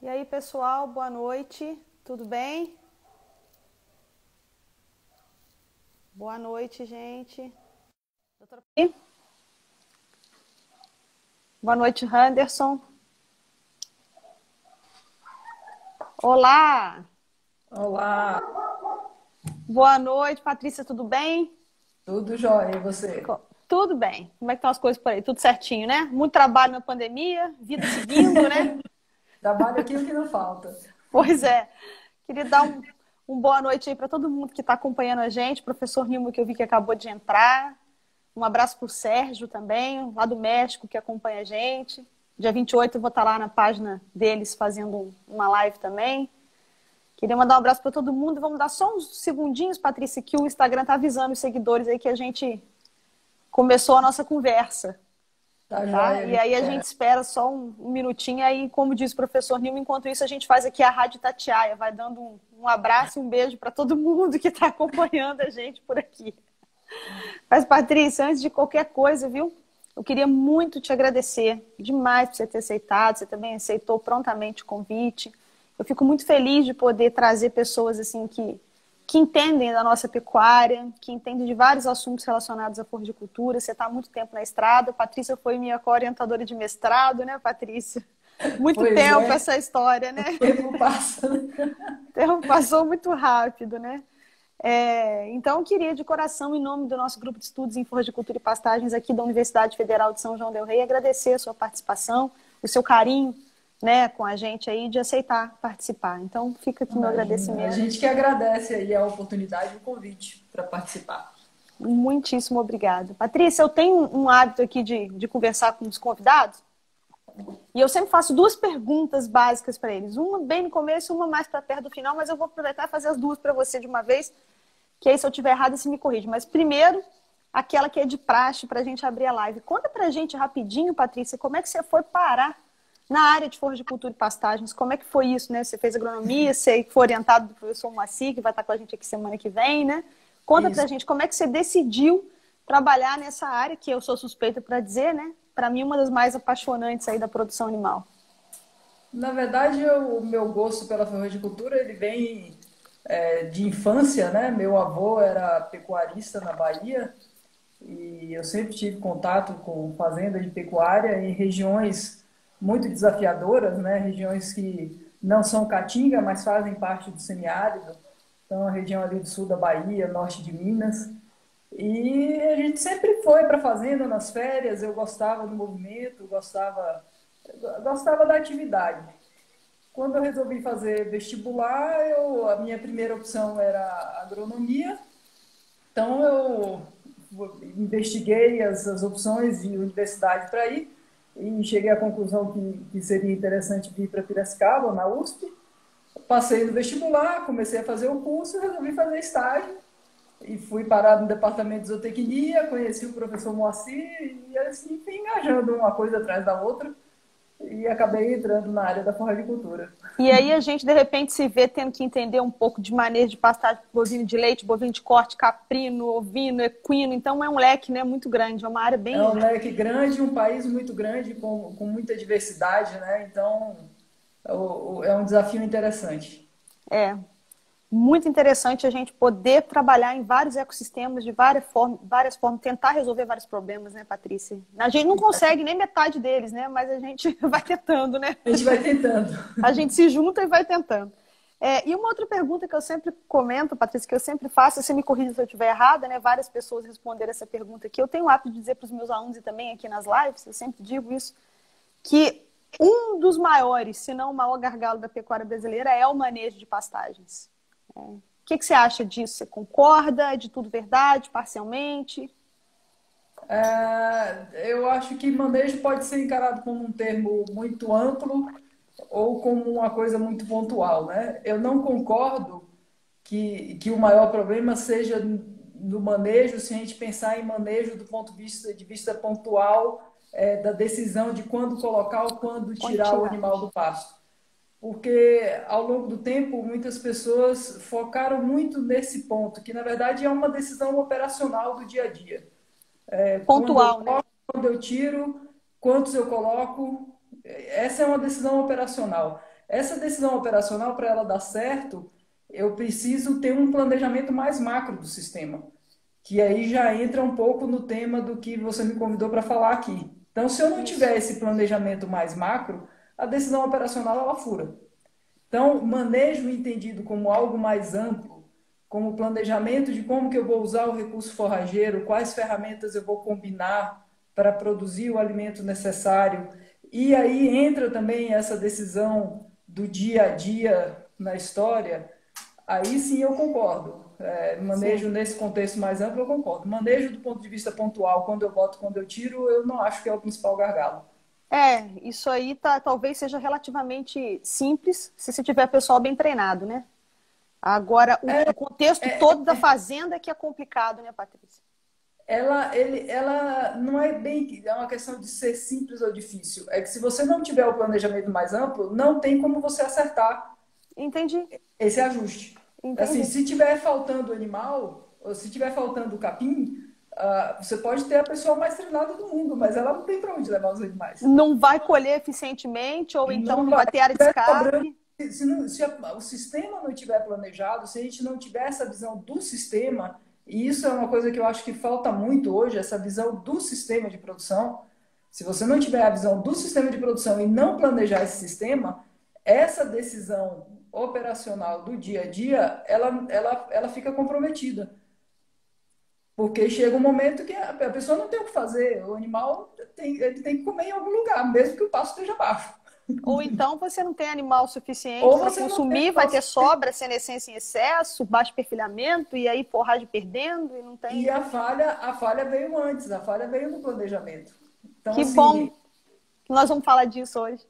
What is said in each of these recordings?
E aí, pessoal, boa noite. Tudo bem? Boa noite, gente. Doutora P? Boa noite, Henderson. Olá! Olá, Boa noite, Patrícia, tudo bem? tudo jóia, e você? Tudo bem. Como é que estão as coisas por aí? Tudo certinho, né? Muito trabalho na pandemia, vida seguindo, né? Trabalho aqui o que não falta. Pois é. Queria dar um boa noite aí para todo mundo que está acompanhando a gente. Professor Nilmo, que eu vi que acabou de entrar. Um abraço para o Sérgio também, lá do México, que acompanha a gente. Dia 28 eu vou estar lá na página deles fazendo uma live também. Queria mandar um abraço para todo mundo. Vamos dar só uns segundinhos, Patrícia, que o Instagram está avisando os seguidores aí que a gente começou a nossa conversa, Tá tá? jóia, a E gente aí a gente espera. espera só um minutinho. Aí, como diz o professor Nilma, enquanto isso a gente faz aqui a Rádio Tatiaia. Vai dando um abraço e um beijo para todo mundo que está acompanhando a gente por aqui. Mas, Patrícia, antes de qualquer coisa, viu? Eu queria muito te agradecer demais por você ter aceitado. Você também aceitou prontamente o convite. Eu fico muito feliz de poder trazer pessoas assim que entendem da nossa pecuária, que entendem de vários assuntos relacionados à floricultura. Você está há muito tempo na estrada. A Patrícia foi minha co-orientadora de mestrado, né, Patrícia? Muito Pois tempo é, essa história, o né? tempo passa, né? O tempo passou muito rápido, né? Então, eu queria, de coração, em nome do nosso grupo de estudos em floricultura e pastagens aqui da Universidade Federal de São João del Rei, agradecer a sua participação, o seu carinho, né, com a gente aí, de aceitar participar. Então, fica aqui meu Imagina, a agradecimento. gente que agradece aí a oportunidade e o convite para participar. Muitíssimo obrigada. Patrícia, eu tenho um hábito aqui de conversar com os convidados, e eu sempre faço duas perguntas básicas para eles. Uma bem no começo, uma mais para perto do final, mas eu vou aproveitar e fazer as duas para você de uma vez, que aí se eu estiver errado, você me corrige. Mas primeiro, aquela que é de praxe para a gente abrir a live. Conta para a gente rapidinho, Patrícia, como é que você foi parar na área de floricultura e pastagens? Como é que foi isso, né? Você fez agronomia, você foi orientado do professor Moacir, que vai estar com a gente aqui semana que vem, né? Conta para a Isso. gente como é que você decidiu trabalhar nessa área, que eu sou suspeita para dizer, né? Para mim, uma das mais apaixonantes aí da produção animal. Na verdade, o meu gosto pela floricultura, ele vem de infância, né? Meu avô era pecuarista na Bahia e eu sempre tive contato com fazenda de pecuária em regiões muito desafiadoras, né? Regiões que não são caatinga, mas fazem parte do semiárido. Então, a região ali do sul da Bahia, norte de Minas. E a gente sempre foi para a fazenda nas férias, eu gostava do movimento, gostava da atividade. Quando eu resolvi fazer vestibular, a minha primeira opção era agronomia, então eu investiguei as opções de universidade para ir e cheguei à conclusão que seria interessante vir para Piracicaba, na USP. Passei no vestibular, comecei a fazer o curso, resolvi fazer estágio e fui parar no departamento de zootecnia, conheci o professor Moacir e assim fui engajando uma coisa atrás da outra e acabei entrando na área da forragicultura. E aí a gente, de repente, se vê tendo que entender um pouco de manejo de pastagem bovino de leite, bovino de corte, caprino, ovino, equino. Então é um leque, né, muito grande, é uma área É bem... um leque grande, um país muito grande, com muita diversidade, né? Então é um desafio interessante. É muito interessante a gente poder trabalhar em vários ecossistemas de várias formas, tentar resolver vários problemas, né, Patrícia? A gente não consegue nem metade deles, né? Mas a gente vai tentando, né? A gente vai tentando. A gente se junta e vai tentando. E uma outra pergunta que eu sempre comento, Patrícia, que eu sempre faço, você me corrija se eu estiver errada, né? Várias pessoas responderam essa pergunta aqui. Eu tenho o hábito de dizer para os meus alunos e também aqui nas lives, eu sempre digo isso, que um dos maiores, se não o maior gargalo da pecuária brasileira é o manejo de pastagens. O que você acha disso? Você concorda? É de tudo verdade? Parcialmente? Eu acho que manejo pode ser encarado como um termo muito amplo ou como uma coisa muito pontual, né? Eu não concordo que o maior problema seja no manejo, se a gente pensar em manejo do ponto de vista pontual, da decisão de quando colocar ou quando Quando tirar o tirar? animal do pasto. Porque ao longo do tempo, muitas pessoas focaram muito nesse ponto, que na verdade é uma decisão operacional do dia a dia. Quando eu Pontual, né? coloco, quando eu tiro, quantos eu coloco, essa é uma decisão operacional. Essa decisão operacional, para ela dar certo, eu preciso ter um planejamento mais macro do sistema, que aí já entra um pouco no tema do que você me convidou para falar aqui. Então, se eu não Isso. tiver esse planejamento mais macro, a decisão operacional ela fura. Então, manejo entendido como algo mais amplo, como planejamento de como que eu vou usar o recurso forrageiro, quais ferramentas eu vou combinar para produzir o alimento necessário. E aí entra também essa decisão do dia a dia na história. Aí sim eu concordo. Sim. Manejo nesse contexto mais amplo, eu concordo. Manejo do ponto de vista pontual, quando eu boto, quando eu tiro, eu não acho que é o principal gargalo. Isso aí talvez seja relativamente simples se você tiver pessoal bem treinado, né? Agora, o contexto todo da fazenda é que é complicado, né, Patrícia? Ela não é bem, é uma questão de ser simples ou difícil. É que se você não tiver o planejamento mais amplo, não tem como você acertar Entendi, esse ajuste. Assim, entendi. se tiver faltando animal, ou se tiver faltando capim, você pode ter a pessoa mais treinada do mundo, mas ela não tem para onde levar os animais. Não vai colher eficientemente, ou então Não não vai vai. ter área de escape. Se o sistema não estiver planejado, se a gente não tiver essa visão do sistema, e isso é uma coisa que eu acho que falta muito hoje, essa visão do sistema de produção. Se você não tiver a visão do sistema de produção e não planejar esse sistema, essa decisão operacional do dia a dia, ela fica comprometida. Porque chega um momento que a pessoa não tem o que fazer, o animal ele tem que comer em algum lugar, mesmo que o pasto esteja baixo. Ou então você não tem animal suficiente Ou para você não tem consumir, vai ter sobra, senescência em excesso, baixo perfilhamento, e aí forragem perdendo, e não tem. e a falha veio antes, a falha veio no planejamento. Então, Que bom assim, que nós vamos falar disso hoje.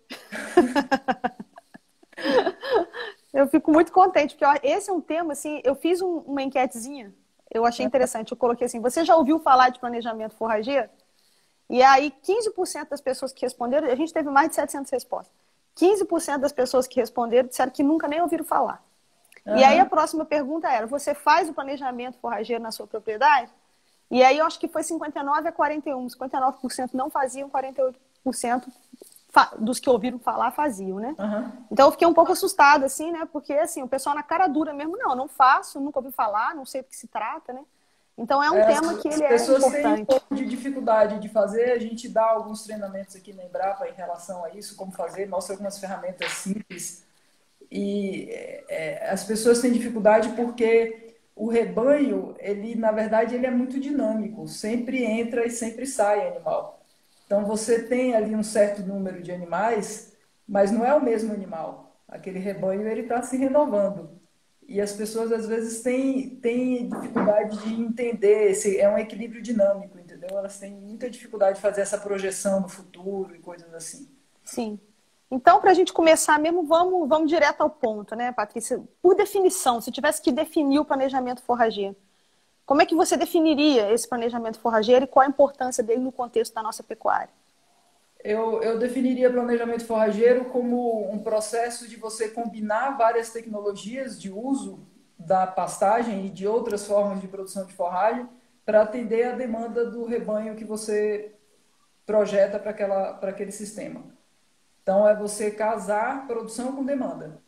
Eu fico muito contente, porque ó, esse é um tema, assim, eu fiz uma enquetezinha, eu achei interessante, eu coloquei assim, você já ouviu falar de planejamento forrageiro? E aí, 15% das pessoas que responderam, a gente teve mais de 700 respostas. 15% das pessoas que responderam disseram que nunca nem ouviram falar. E aí a aham, próxima pergunta era: você faz o planejamento forrageiro na sua propriedade? E aí eu acho que foi 59 a 41. 59% não faziam, 48% dos que ouviram falar faziam, né? aham. Então eu fiquei um pouco assustada, assim, né? Porque assim, o pessoal na cara dura mesmo, não faço, nunca ouvi falar, não sei do que se trata, né? Então é um As, tema que as ele é pessoas têm um importante. pouco de dificuldade de fazer, a gente dá alguns treinamentos aqui na Embrapa em relação a isso, como fazer, mostra algumas ferramentas simples. E as pessoas têm dificuldade porque o rebanho, ele, na verdade, ele é muito dinâmico, sempre entra e sempre sai animal. Então você tem ali um certo número de animais, mas não é o mesmo animal. Aquele rebanho ele está se renovando. E as pessoas às vezes têm dificuldade de entender, é um equilíbrio dinâmico, entendeu? Elas têm muita dificuldade de fazer essa projeção no futuro e coisas assim. Sim. Então, para a gente começar mesmo, vamos direto ao ponto, né, Patrícia? Por definição, se tivesse que definir o planejamento forrageiro, como é que você definiria esse planejamento forrageiro e qual a importância dele no contexto da nossa pecuária? Eu definiria planejamento forrageiro como um processo de você combinar várias tecnologias de uso da pastagem e de outras formas de produção de forragem para atender a demanda do rebanho que você projeta para aquele sistema. Então, é você casar produção com demanda.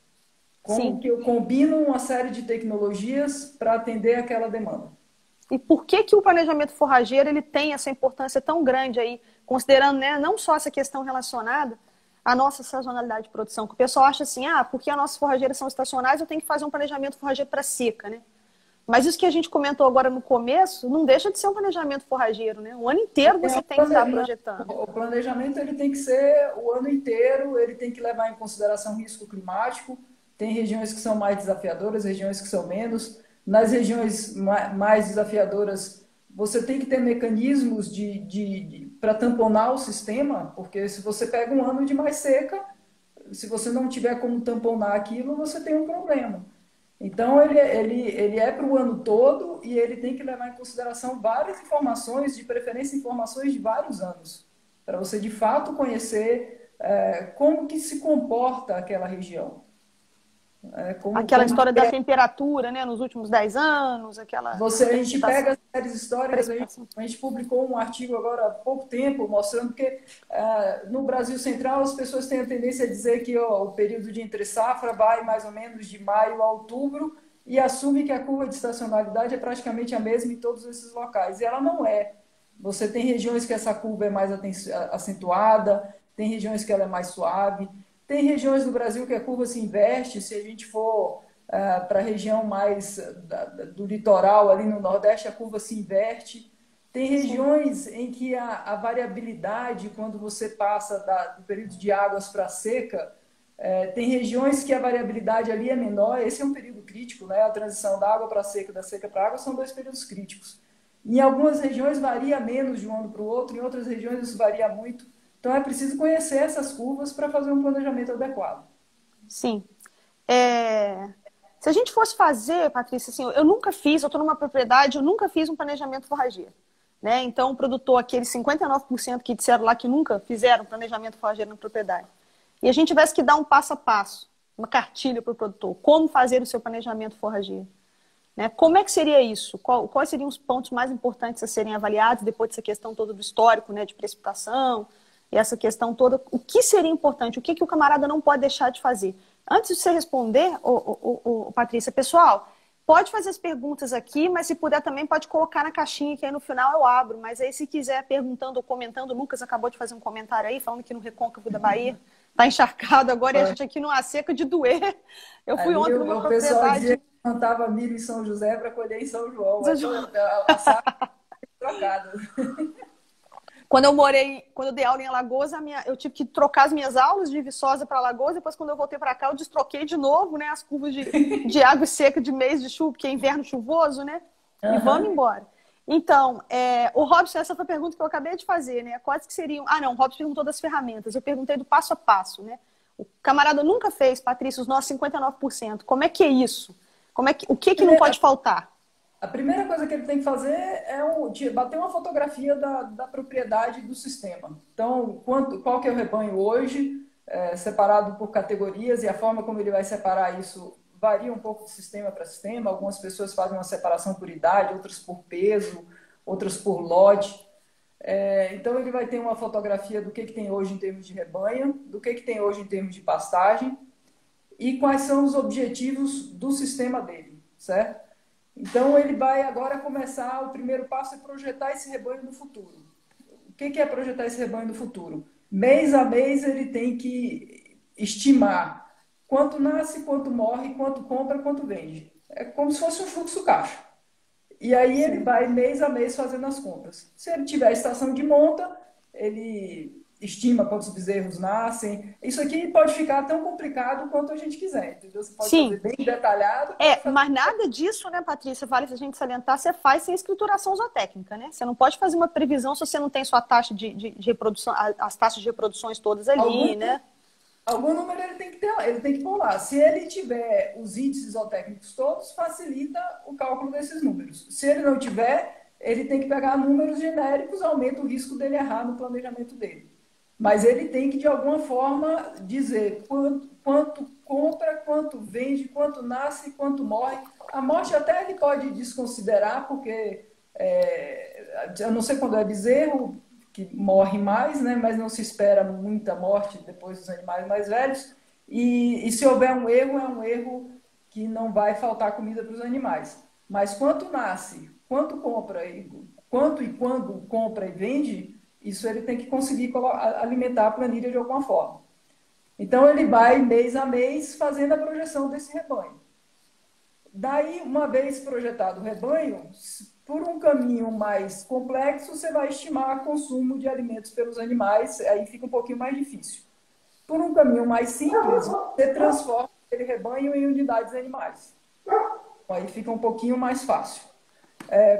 Como Sim. que eu combino uma série de tecnologias para atender aquela demanda? E por que que o planejamento forrageiro ele tem essa importância tão grande aí, considerando, né, não só essa questão relacionada à nossa sazonalidade de produção, que o pessoal acha assim, porque as nossas forrageiras são estacionais, eu tenho que fazer um planejamento forrageiro para seca, né? Mas isso que a gente comentou agora no começo, não deixa de ser um planejamento forrageiro, né? O ano inteiro você tem que estar projetando. O planejamento ele tem que ser o ano inteiro, ele tem que levar em consideração risco climático. Tem regiões que são mais desafiadoras, regiões que são menos. Nas regiões mais desafiadoras, você tem que ter mecanismos para tamponar o sistema, porque se você pega um ano de mais seca, se você não tiver como tamponar aquilo, você tem um problema. Então, ele é para o ano todo e ele tem que levar em consideração várias informações, de preferência informações de vários anos, para você de fato conhecer como que se comporta aquela região. Aquela história da temperatura, né, nos últimos 10 anos, aquela... A gente pega as séries históricas, a gente publicou um artigo agora há pouco tempo mostrando que no Brasil Central as pessoas têm a tendência a dizer que o período de entre-safra vai mais ou menos de maio a outubro e assume que a curva de estacionalidade é praticamente a mesma em todos esses locais. E ela não é. Você tem regiões que essa curva é mais acentuada, tem regiões que ela é mais suave, tem regiões do Brasil que a curva se inverte. Se a gente for para a região mais do litoral, ali no Nordeste, a curva se inverte. Tem regiões em que a variabilidade, quando você passa do período de águas para seca, tem regiões que a variabilidade ali é menor. Esse é um período crítico, né? A transição da água para a seca, da seca para a água, são dois períodos críticos. Em algumas regiões varia menos de um ano para o outro, em outras regiões isso varia muito. Então é preciso conhecer essas curvas para fazer um planejamento adequado. Sim. Se a gente fosse fazer, Patrícia, assim, eu nunca fiz, eu estou numa propriedade, eu nunca fiz um planejamento forrageiro. Né? Então, o produtor, aqueles 59% que disseram lá que nunca fizeram planejamento forrageiro na propriedade, e a gente tivesse que dar um passo a passo, uma cartilha para o produtor, como fazer o seu planejamento forrageiro. Né? Como é que seria isso? Quais seriam os pontos mais importantes a serem avaliados depois dessa questão toda do histórico, né, de precipitação, e essa questão toda? O que seria importante? O que o camarada não pode deixar de fazer? Antes de você responder, Patrícia, pessoal, pode fazer as perguntas aqui, mas se puder também pode colocar na caixinha, que aí no final eu abro. Mas aí se quiser perguntando ou comentando, o Lucas acabou de fazer um comentário aí, falando que no Recôncavo da Bahia está encharcado agora e a gente aqui numa seca de doer. Eu fui ontem numa propriedade... O pessoal dizia que plantava milho em São José para colher em São João. A safra trocada. Quando eu dei aula em Alagoas, eu tive que trocar as minhas aulas de Viçosa para Alagoas. Depois, quando eu voltei para cá, eu destroquei de novo, né, as curvas de água seca de mês de chuva, porque é inverno chuvoso, né? E vamos embora. Então, o Robson, essa foi a pergunta que eu acabei de fazer, né? Quais que seriam... não, o Robson perguntou das ferramentas. Eu perguntei do passo a passo, né? O camarada nunca fez, Patrícia, os nossos 59%. Como é que é isso? O que não pode faltar? A primeira coisa que ele tem que fazer é bater uma fotografia da propriedade do sistema. Então, qual que é o rebanho hoje, separado por categorias, e a forma como ele vai separar isso varia um pouco de sistema para sistema. Algumas pessoas fazem uma separação por idade, outras por peso, outras por lote. Então, ele vai ter uma fotografia do que tem hoje em termos de rebanho, do que tem hoje em termos de pastagem e quais são os objetivos do sistema dele, certo? Então, ele vai agora começar, o primeiro passo é projetar esse rebanho no futuro. O que é projetar esse rebanho no futuro? Mês a mês, ele tem que estimar quanto nasce, quanto morre, quanto compra, quanto vende. É como se fosse um fluxo caixa. E aí ele vai mês a mês fazendo as contas. Se ele tiver estação de monta, ele estima quantos bezerros nascem. Isso aqui pode ficar tão complicado quanto a gente quiser, entendeu? Você pode fazer bem detalhado. Mas nada disso, né, Patrícia, vale a gente salientar, você faz sem escrituração zootécnica, né? Você não pode fazer uma previsão se você não tem sua taxa de reprodução, as taxas de reproduções todas ali, né? Algum número ele tem que ter, ele tem que pôr lá. Se ele tiver os índices zootécnicos todos, facilita o cálculo desses números. Se ele não tiver, ele tem que pegar números genéricos, aumenta o risco dele errar no planejamento dele. Mas ele tem que, de alguma forma, dizer quanto compra, quanto vende, quanto nasce, quanto morre. A morte até ele pode desconsiderar, porque eu não sei quando é bezerro que morre mais, né? Mas não se espera muita morte depois dos animais mais velhos. E se houver um erro, é um erro que não vai faltar comida para os animais. Mas quanto nasce, quanto compra, quanto e quando compra e vende, isso ele tem que conseguir alimentar a planilha de alguma forma. Então, ele vai mês a mês fazendo a projeção desse rebanho. Daí, uma vez projetado o rebanho, por um caminho mais complexo, você vai estimar o consumo de alimentos pelos animais, aí fica um pouquinho mais difícil. Por um caminho mais simples, você transforma aquele rebanho em unidades animais. Aí fica um pouquinho mais fácil.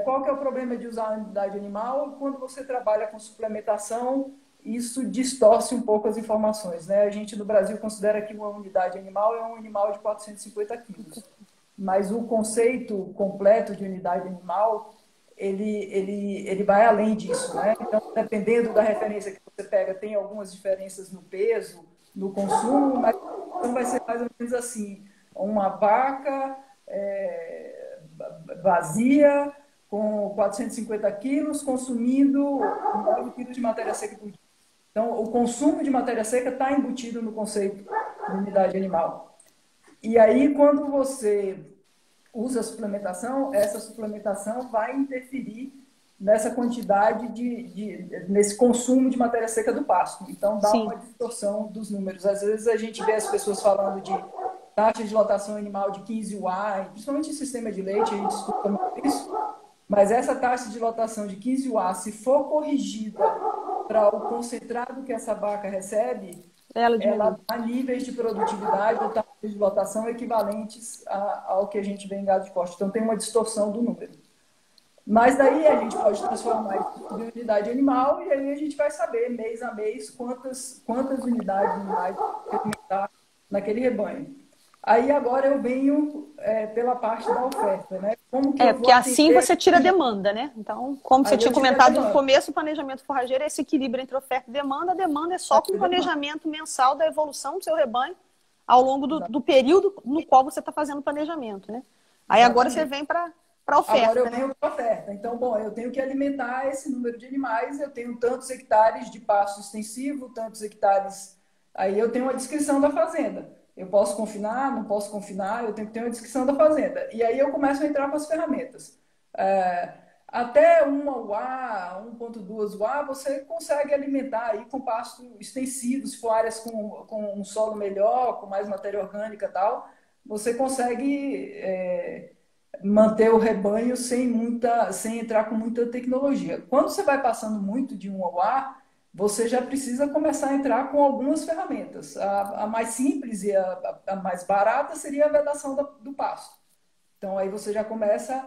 Qual que é o problema de usar a unidade animal? Quando você trabalha com suplementação, isso distorce um pouco as informações, né? A gente no Brasil considera que uma unidade animal é um animal de 450 quilos. Mas o conceito completo de unidade animal, ele vai além disso, né? Então, dependendo da referência que você pega, tem algumas diferenças no peso, no consumo, mas então vai ser mais ou menos assim. uma vaca vazia, com 450 quilos, consumindo 9 quilos de matéria seca por dia. Então, o consumo de matéria seca está embutido no conceito de unidade animal. E aí, quando você usa a suplementação, essa suplementação vai interferir nessa quantidade nesse consumo de matéria seca do pasto. Então, dá uma distorção dos números. Às vezes, a gente vê as pessoas falando de taxa de lotação animal de 15 UA, principalmente em sistema de leite, a gente escuta muito isso, mas essa taxa de lotação de 15 UA, se for corrigida para o concentrado que essa vaca recebe, ela dá níveis de produtividade ou taxa de lotação equivalentes ao que a gente vê em gado de corte. Então, tem uma distorção do número. Mas daí a gente pode transformar isso em unidade animal e aí a gente vai saber, mês a mês, quantas unidades animais alimentar naquele rebanho. Aí agora eu venho pela parte da oferta, né? Como que porque assim você tira a demanda, né? Então, como você tinha comentado no começo, o planejamento forrageiro é esse equilíbrio entre oferta e demanda. A demanda é só com o planejamento mensal da evolução do seu rebanho ao longo do período no qual você está fazendo o planejamento, né? Aí agora você vem para a oferta. Agora eu venho para a oferta. Então, bom, eu tenho que alimentar esse número de animais, eu tenho tantos hectares de pasto extensivo, tantos hectares... Aí eu tenho a descrição da fazenda. Eu posso confinar, não posso confinar, eu tenho que ter uma descrição da fazenda. E aí eu começo a entrar com as ferramentas. Até 1 UA, 1,2 UA, você consegue alimentar aí com pasto extensivo, se for áreas com um solo melhor, com mais matéria orgânica e tal, você consegue manter o rebanho sem entrar com muita tecnologia. Quando você vai passando muito de 1 UA, você já precisa começar a entrar com algumas ferramentas. A mais simples e a mais barata seria a vedação do pasto. Então, aí você já começa...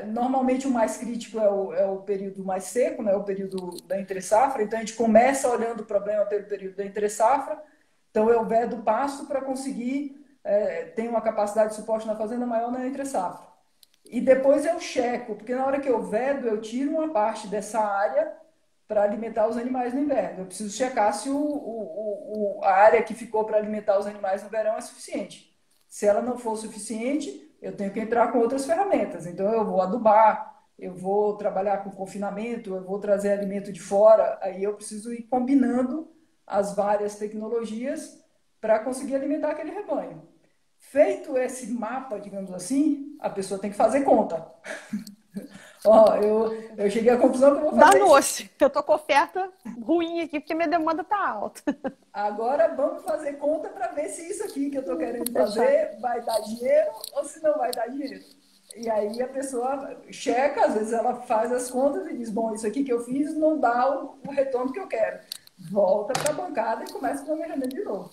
normalmente, o mais crítico é o período mais seco, né? O período da entre-safra. Então, a gente começa olhando o problema pelo período da entre-safra. Então, eu vedo o pasto para conseguir ter uma capacidade de suporte na fazenda maior na entre-safra. E depois eu checo, porque na hora que eu vedo, eu tiro uma parte dessa área para alimentar os animais no inverno. Eu preciso checar se a área que ficou para alimentar os animais no verão é suficiente. Se ela não for suficiente, eu tenho que entrar com outras ferramentas. Então, eu vou adubar, eu vou trabalhar com confinamento, eu vou trazer alimento de fora. Aí eu preciso ir combinando as várias tecnologias para conseguir alimentar aquele rebanho. Feito esse mapa, digamos assim, a pessoa tem que fazer conta. Eu cheguei à conclusão que eu vou fazer Danou-se. Eu tô com oferta ruim aqui, porque minha demanda tá alta. Agora vamos fazer conta para ver se isso aqui que eu tô querendo fazer vai dar dinheiro ou se não vai dar dinheiro. E aí a pessoa checa, às vezes ela faz as contas e diz, bom, isso aqui que eu fiz não dá o retorno que eu quero. Volta para a bancada e começa o planejamento de novo.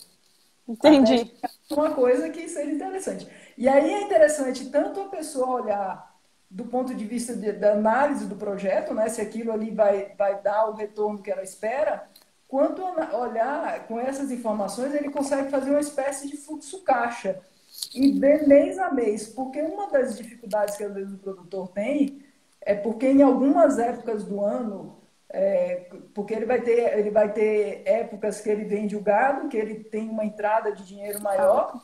Entendi. Uma coisa que seja interessante. E aí é interessante tanto a pessoa olhar do ponto de vista da análise do projeto, né, se aquilo ali vai dar o retorno que ela espera, quanto olhar com essas informações, ele consegue fazer uma espécie de fluxo caixa e ver mês a mês, porque uma das dificuldades que às vezes o produtor tem é porque em algumas épocas do ano, porque ele vai ter épocas que ele vende o gado, que ele tem uma entrada de dinheiro maior,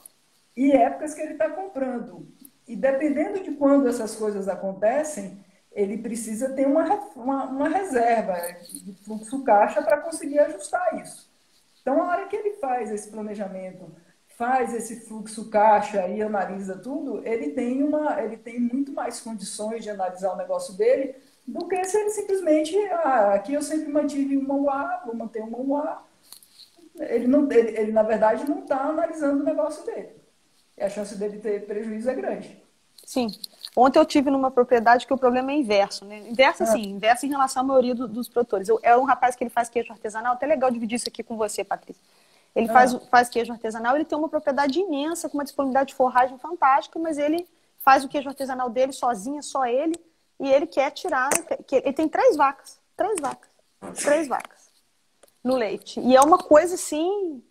e épocas que ele está comprando. E dependendo de quando essas coisas acontecem, ele precisa ter uma reserva de fluxo caixa para conseguir ajustar isso. Então, a hora que ele faz esse planejamento, faz esse fluxo caixa e analisa tudo, ele tem muito mais condições de analisar o negócio dele do que se ele simplesmente, aqui eu sempre mantive uma UA, vou manter uma UA. Ele na verdade, não está analisando o negócio dele. E a chance dele ter prejuízo é grande. Sim. Ontem eu tive numa propriedade que o problema é inverso, né? Inverso, assim, inverso em relação à maioria dos produtores. É um rapaz que ele faz queijo artesanal, até legal dividir isso aqui com você, Patrícia. Ele faz queijo artesanal, ele tem uma propriedade imensa, com uma disponibilidade de forragem fantástica, mas ele faz o queijo artesanal dele sozinho, só ele, e ele quer tirar... Ele tem 3 vacas no leite. E é uma coisa, assim,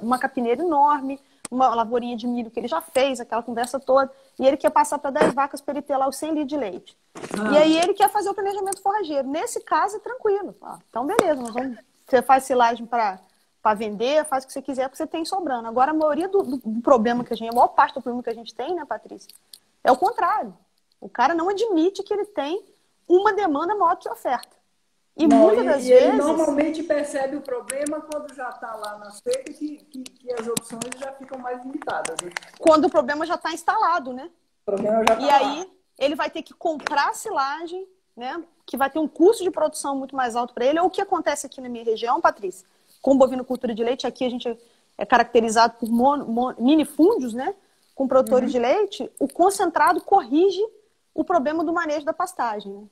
uma capineira enorme, uma lavourinha de milho que ele já fez, aquela conversa toda, e ele quer passar para 10 vacas para ele ter lá os 100 litros de leite. E aí ele quer fazer o planejamento forrageiro. Nesse caso, é tranquilo. Então, beleza, você faz silagem para para vender, faz o que você quiser, porque você tem sobrando. Agora, a maioria do problema que a gente, a maior parte do problema que a gente tem, né, Patrícia, é o contrário. O cara não admite que ele tem uma demanda maior que a oferta. E Não, muitas das ele vezes... normalmente percebe o problema quando já está lá na seca, que as opções já ficam mais limitadas. Né? Quando o problema já está instalado, né? O problema já está E lá. aí, ele vai ter que comprar a silagem, né? Que vai ter um custo de produção muito mais alto para ele. Ou o que acontece aqui na minha região, Patrícia? Com bovinocultura de leite, aqui a gente é caracterizado por minifúndios, né? Com produtores de leite, o concentrado corrige o problema do manejo da pastagem, né?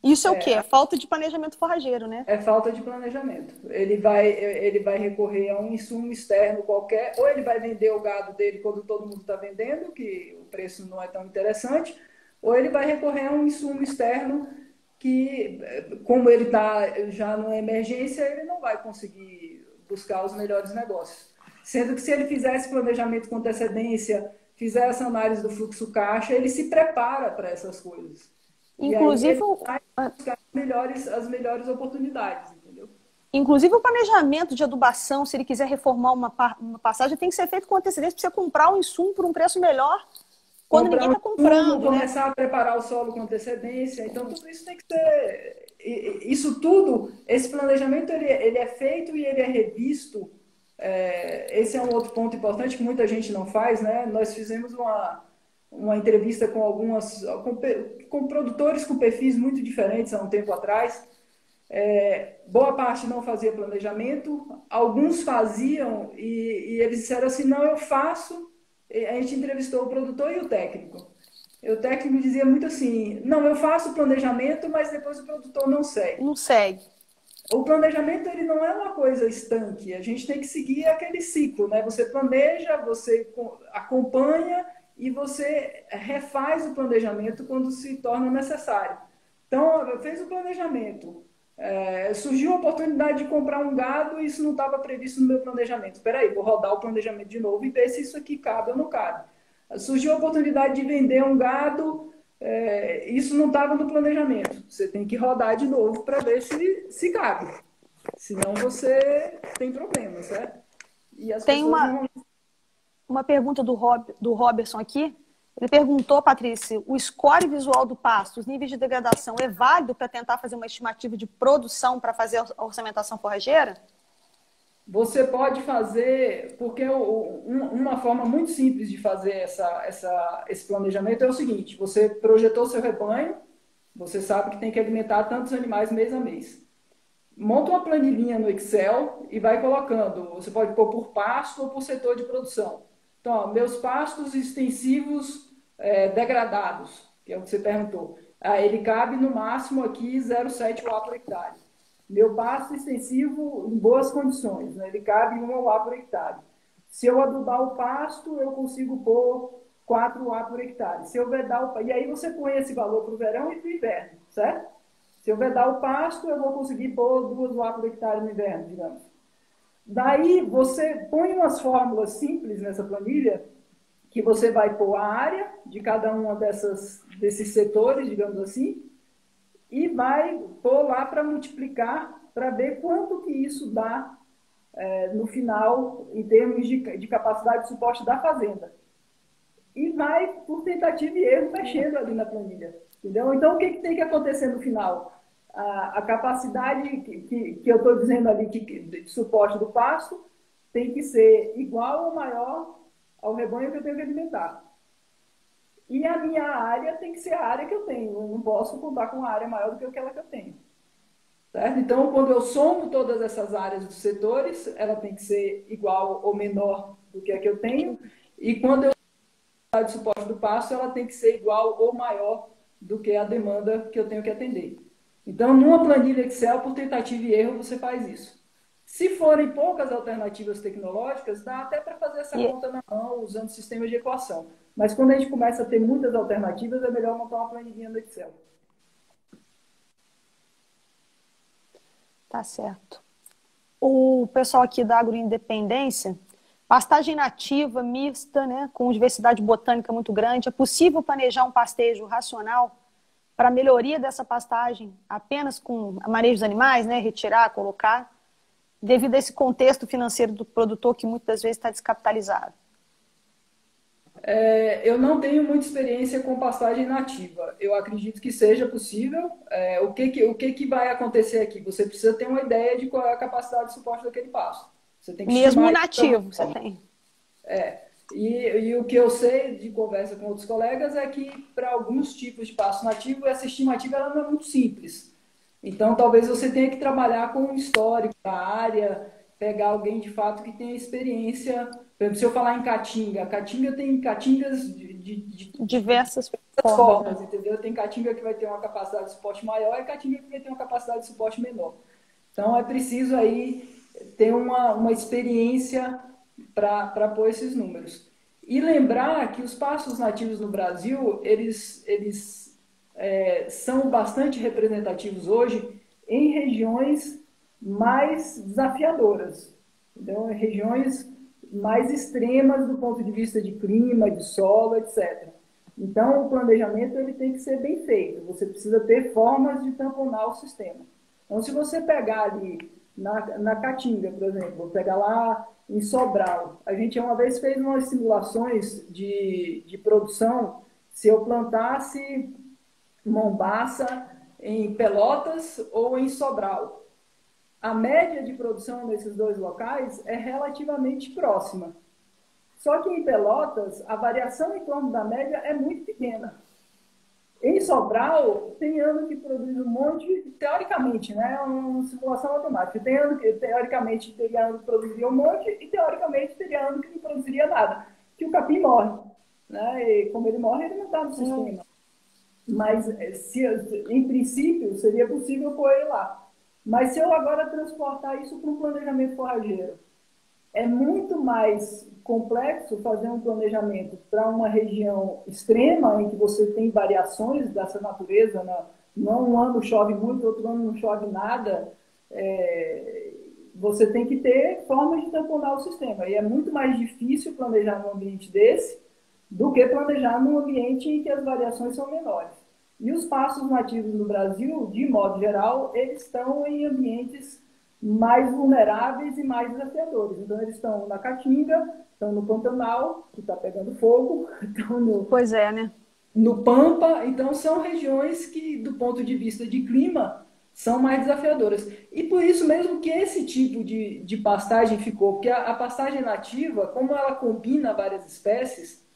Isso é o quê? É falta de planejamento forrageiro, né? É falta de planejamento. Ele vai recorrer a um insumo externo qualquer, ou ele vai vender o gado dele quando todo mundo está vendendo, que o preço não é tão interessante, ou ele vai recorrer a um insumo externo que, como ele está já numa emergência, ele não vai conseguir buscar os melhores negócios. Sendo que se ele fizesse planejamento com antecedência, fizesse análise do fluxo caixa, ele se prepara para essas coisas. Inclusive, Buscar as melhores oportunidades, entendeu? inclusive o planejamento de adubação, se ele quiser reformar uma passagem, tem que ser feito com antecedência para você comprar o insumo por um preço melhor quando ninguém está comprando, né? Começar a preparar o solo com antecedência. Então, tudo isso tem que ser... Isso tudo, esse planejamento, ele é feito e ele é revisto. Esse é um outro ponto importante que muita gente não faz, né? Nós fizemos uma entrevista com produtores com perfis muito diferentes há um tempo atrás. Boa parte não fazia planejamento, alguns faziam e eles disseram assim, não, eu faço. A gente entrevistou o produtor e o técnico. E o técnico dizia muito assim, não, eu faço o planejamento, mas depois o produtor não segue. Não segue. O planejamento, ele não é uma coisa estanque, a gente tem que seguir aquele ciclo, né? Você planeja, você acompanha e você refaz o planejamento quando se torna necessário. Então, eu fiz o planejamento, surgiu a oportunidade de comprar um gado e isso não estava previsto no meu planejamento. Espera aí, vou rodar o planejamento de novo e ver se isso aqui cabe ou não cabe. Surgiu a oportunidade de vender um gado, isso não estava no planejamento. Você tem que rodar de novo para ver se cabe. Senão você tem problemas, certo? E as tem uma pergunta do Robertson aqui. Ele perguntou, Patrícia, o score visual do pasto, os níveis de degradação, é válido para tentar fazer uma estimativa de produção para fazer a orçamentação forrageira? Você pode fazer, porque uma forma muito simples de fazer esse planejamento é o seguinte, você projetou seu rebanho, você sabe que tem que alimentar tantos animais mês a mês. Monta uma planilhinha no Excel e vai colocando, você pode pôr por pasto ou por setor de produção. Então, ó, meus pastos extensivos degradados, que é o que você perguntou. Ele cabe no máximo aqui 0,7 UA por hectare. Meu pasto extensivo em boas condições, né? Ele cabe 1 UA por hectare. Se eu adubar o pasto, eu consigo pôr 4 UA por hectare. Se eu vedar e aí você põe esse valor para o verão e para o inverno, certo? Se eu vedar o pasto, eu vou conseguir pôr 2 UA por hectare no inverno, digamos. Daí você põe umas fórmulas simples nessa planilha que você vai pôr a área de cada uma desses setores, digamos assim, e vai pôr lá para multiplicar, para ver quanto que isso dá no final, em termos de capacidade de suporte da fazenda. E vai, por tentativa e erro, mexendo ali na planilha. Entendeu? Então, o que tem que acontecer no final? A capacidade que eu estou dizendo ali de suporte do pasto tem que ser igual ou maior ao rebanho que eu tenho que alimentar. E a minha área tem que ser a área que eu tenho. Eu não posso contar com uma área maior do que aquela que eu tenho. Certo? Então, quando eu somo todas essas áreas dos setores, ela tem que ser igual ou menor do que a que eu tenho. E quando eu tenho de suporte do pasto, ela tem que ser igual ou maior do que a demanda que eu tenho que atender. Então, numa planilha Excel, por tentativa e erro, você faz isso. Se forem poucas alternativas tecnológicas, dá até para fazer essa conta na mão, usando sistemas de equação. Mas quando a gente começa a ter muitas alternativas, é melhor montar uma planilhinha no Excel. Tá certo. O pessoal aqui da Agroindependência, pastagem nativa, mista, né, com diversidade botânica muito grande, é possível planejar um pastejo racional para melhoria dessa pastagem apenas com manejo dos animais, né, retirar, colocar? devido a esse contexto financeiro do produtor que muitas vezes está descapitalizado? Eu não tenho muita experiência com pastagem nativa. Eu acredito que seja possível. O que vai acontecer aqui? Você precisa ter uma ideia de qual é a capacidade de suporte daquele pasto. Você tem que Mesmo o estimar nativo, você isso. tem. E o que eu sei de conversa com outros colegas é que para alguns tipos de pasto nativo, essa estimativa ela não é muito simples. Então, talvez você tenha que trabalhar com um histórico da área, pegar alguém de fato que tenha experiência. Por exemplo, se eu falar em caatinga, caatinga tem caatingas de Diversas diversas formas, formas, né? entendeu? Tem caatinga que vai ter uma capacidade de suporte maior e caatinga que vai ter uma capacidade de suporte menor. Então, é preciso aí ter uma experiência para pôr esses números. E lembrar que os pastos nativos no Brasil, eles são bastante representativos hoje em regiões mais desafiadoras, então, em regiões mais extremas do ponto de vista de clima, de solo, etc. Então, o planejamento ele tem que ser bem feito. Você precisa ter formas de tamponar o sistema. Então, se você pegar ali na Caatinga, por exemplo, vou pegar lá em Sobral, a gente uma vez fez umas simulações de produção. Se eu plantasse Mombaça em Pelotas ou em Sobral, a média de produção nesses dois locais é relativamente próxima. Só que em Pelotas, a variação em torno da média é muito pequena. Em Sobral, tem ano que produz um monte, teoricamente, né? É uma simulação automática. Tem ano que, teoricamente, teria ano que produziria um monte e, teoricamente, teria ano que não produziria nada. Que o capim morre. Né? E como ele morre, ele não está no sistema. Mas, em princípio, seria possível pôr ele lá. Mas se eu agora transportar isso para um planejamento forrageiro, é muito mais complexo fazer um planejamento para uma região extrema, em que você tem variações dessa natureza, né? Não um ano chove muito, outro ano não chove nada. Você tem que ter formas de tamponar o sistema. E é muito mais difícil planejar num ambiente desse do que planejar num ambiente em que as variações são menores. E os pastos nativos no Brasil, de modo geral, eles estão em ambientes mais vulneráveis e mais desafiadores. Então, eles estão na Caatinga, estão no Pantanal, que está pegando fogo, estão Pois é, né? no Pampa. Então, são regiões que, do ponto de vista de clima, são mais desafiadoras. E por isso mesmo que esse tipo de pastagem ficou, porque a pastagem nativa, como ela combina várias espécies,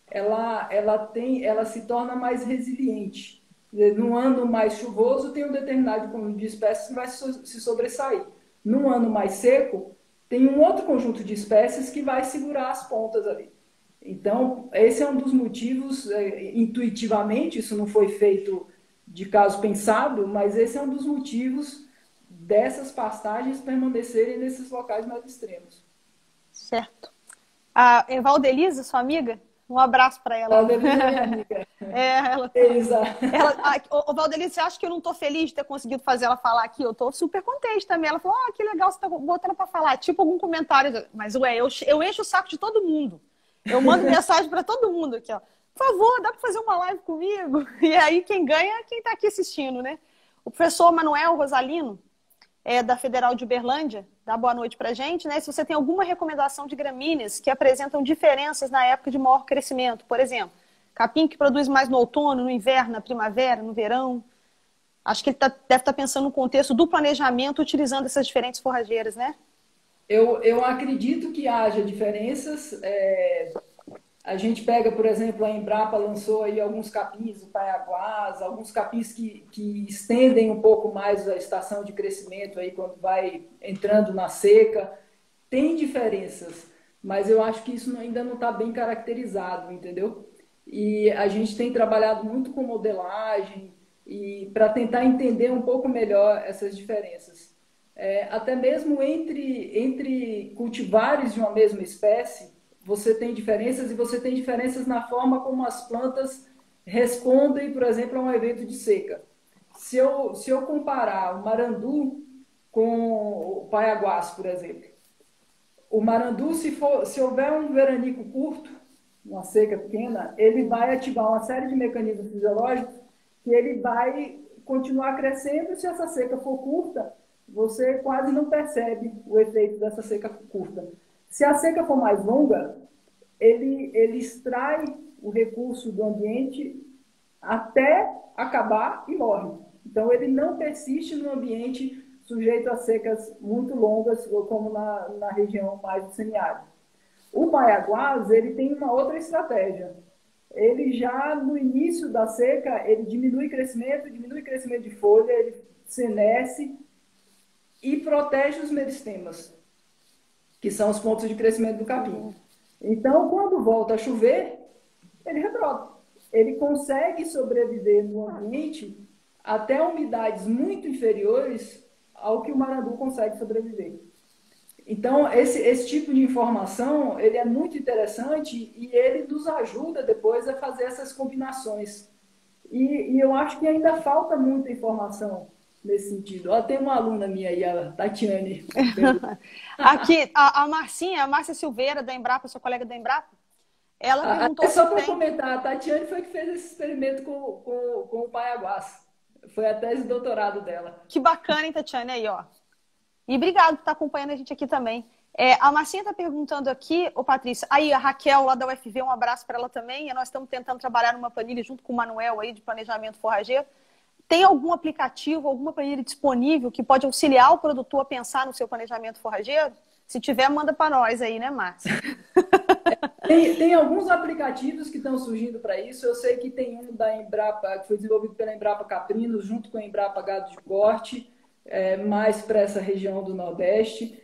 ela se torna mais resiliente. Num ano mais chuvoso, tem um determinado conjunto de espécies que vai se sobressair. Num ano mais seco, tem um outro conjunto de espécies que vai segurar as pontas ali. Então, esse é um dos motivos, intuitivamente, isso não foi feito de caso pensado, mas esse é um dos motivos dessas pastagens permanecerem nesses locais mais extremos. Certo. A Valdelisa, sua amiga, um abraço para ela. A Valdelisa é minha amiga. Ela. Exato. Valdelisa, você acha que eu não estou feliz de ter conseguido fazer ela falar aqui? Eu estou super contente também. Ela falou, que legal, você está botando para falar. Tipo algum comentário. Mas, eu encho o saco de todo mundo. Eu mando mensagem para todo mundo aqui, ó. Por favor, dá para fazer uma live comigo? E aí quem ganha é quem está aqui assistindo, né? O professor Manuel Rosalino, da Federal de Uberlândia, dá boa noite para a gente, né? Se você tem alguma recomendação de gramíneas que apresentam diferenças na época de maior crescimento, por exemplo, capim que produz mais no outono, no inverno, na primavera, no verão. Acho que ele deve estar pensando no contexto do planejamento utilizando essas diferentes forrageiras, né? Eu acredito que haja diferenças. A gente pega, por exemplo, a Embrapa lançou aí alguns capins, o Paiaguás, alguns capins que estendem um pouco mais a estação de crescimento aí quando vai entrando na seca. Tem diferenças, mas eu acho que isso ainda não está bem caracterizado, entendeu? E a gente tem trabalhado muito com modelagem e para tentar entender um pouco melhor essas diferenças. Até mesmo entre cultivares de uma mesma espécie, você tem diferenças, e você tem diferenças na forma como as plantas respondem, por exemplo, a um evento de seca. Se eu comparar o marandu com o paiaguás, por exemplo, o marandu, se houver um veranico curto, uma seca pequena, ele vai ativar uma série de mecanismos fisiológicos que ele vai continuar crescendo. Se essa seca for curta, você quase não percebe o efeito dessa seca curta. Se a seca for mais longa, ele extrai o recurso do ambiente até acabar e morre. Então, ele não persiste no ambiente sujeito a secas muito longas, como na região mais do semiárido. O Paiaguás, ele tem uma outra estratégia. Ele já, no início da seca, ele diminui crescimento de folha, ele senesce e protege os meristemas, que são os pontos de crescimento do capim. Então, quando volta a chover, ele rebrota. Ele consegue sobreviver no ambiente até umidades muito inferiores ao que o marandu consegue sobreviver. Então, esse tipo de informação, ele é muito interessante e ele nos ajuda depois a fazer essas combinações. E eu acho que ainda falta muita informação nesse sentido. Ó, tem uma aluna minha aí, a Tatiane. Aqui, a Marcinha, a Márcia Silveira, da Embrapa, sua colega da Embrapa, ela perguntou É só se para tem... comentar, a Tatiane foi que fez esse experimento com o Paiaguás. Foi a tese de doutorado dela. Que bacana, hein, Tatiane? Aí, ó. E obrigado por estar acompanhando a gente aqui também. A Marcinha está perguntando aqui, ô Patrícia, aí a Raquel lá da UFV, um abraço para ela também. E nós estamos tentando trabalhar numa planilha junto com o Manuel aí de planejamento forrageiro. Tem algum aplicativo, alguma planilha disponível que pode auxiliar o produtor a pensar no seu planejamento forrageiro? Se tiver, manda para nós aí, né, Márcia? Tem alguns aplicativos que estão surgindo para isso. Eu sei que tem um da Embrapa, que foi desenvolvido pela Embrapa Caprinos, junto com a Embrapa Gado de Corte, mais para essa região do Nordeste.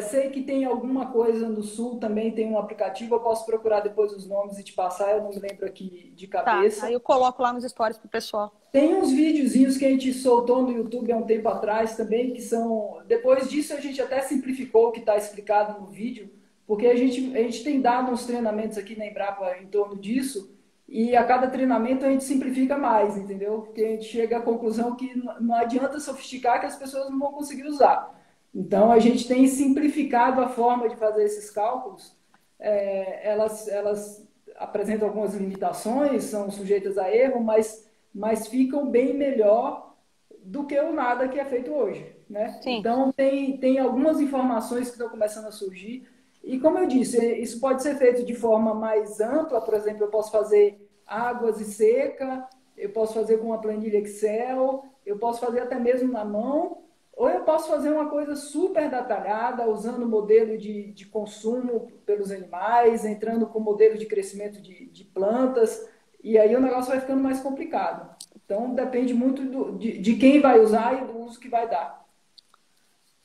Sei que tem alguma coisa no Sul também, tem um aplicativo. Eu posso procurar depois os nomes e te passar, eu não me lembro aqui de cabeça. Tá, aí eu coloco lá nos stories pro pessoal. Tem uns videozinhos que a gente soltou no YouTube há um tempo atrás também, que são... Depois disso a gente até simplificou o que está explicado no vídeo, porque a gente tem dado uns treinamentos aqui na Embrapa em torno disso, e a cada treinamento a gente simplifica mais, entendeu? Porque a gente chega à conclusão que não adianta sofisticar que as pessoas não vão conseguir usar. Então a gente tem simplificado a forma de fazer esses cálculos. Elas apresentam algumas limitações, são sujeitas a erro, mas ficam bem melhor do que o nada que é feito hoje, né? Sim. Então, tem algumas informações que estão começando a surgir. E, como eu disse, isso pode ser feito de forma mais ampla. Por exemplo, eu posso fazer águas e seca, eu posso fazer com uma planilha Excel, eu posso fazer até mesmo na mão, ou eu posso fazer uma coisa super detalhada, usando modelo de consumo pelos animais, entrando com modelo de crescimento de plantas, e aí o negócio vai ficando mais complicado. Então, depende muito de quem vai usar e do uso que vai dar.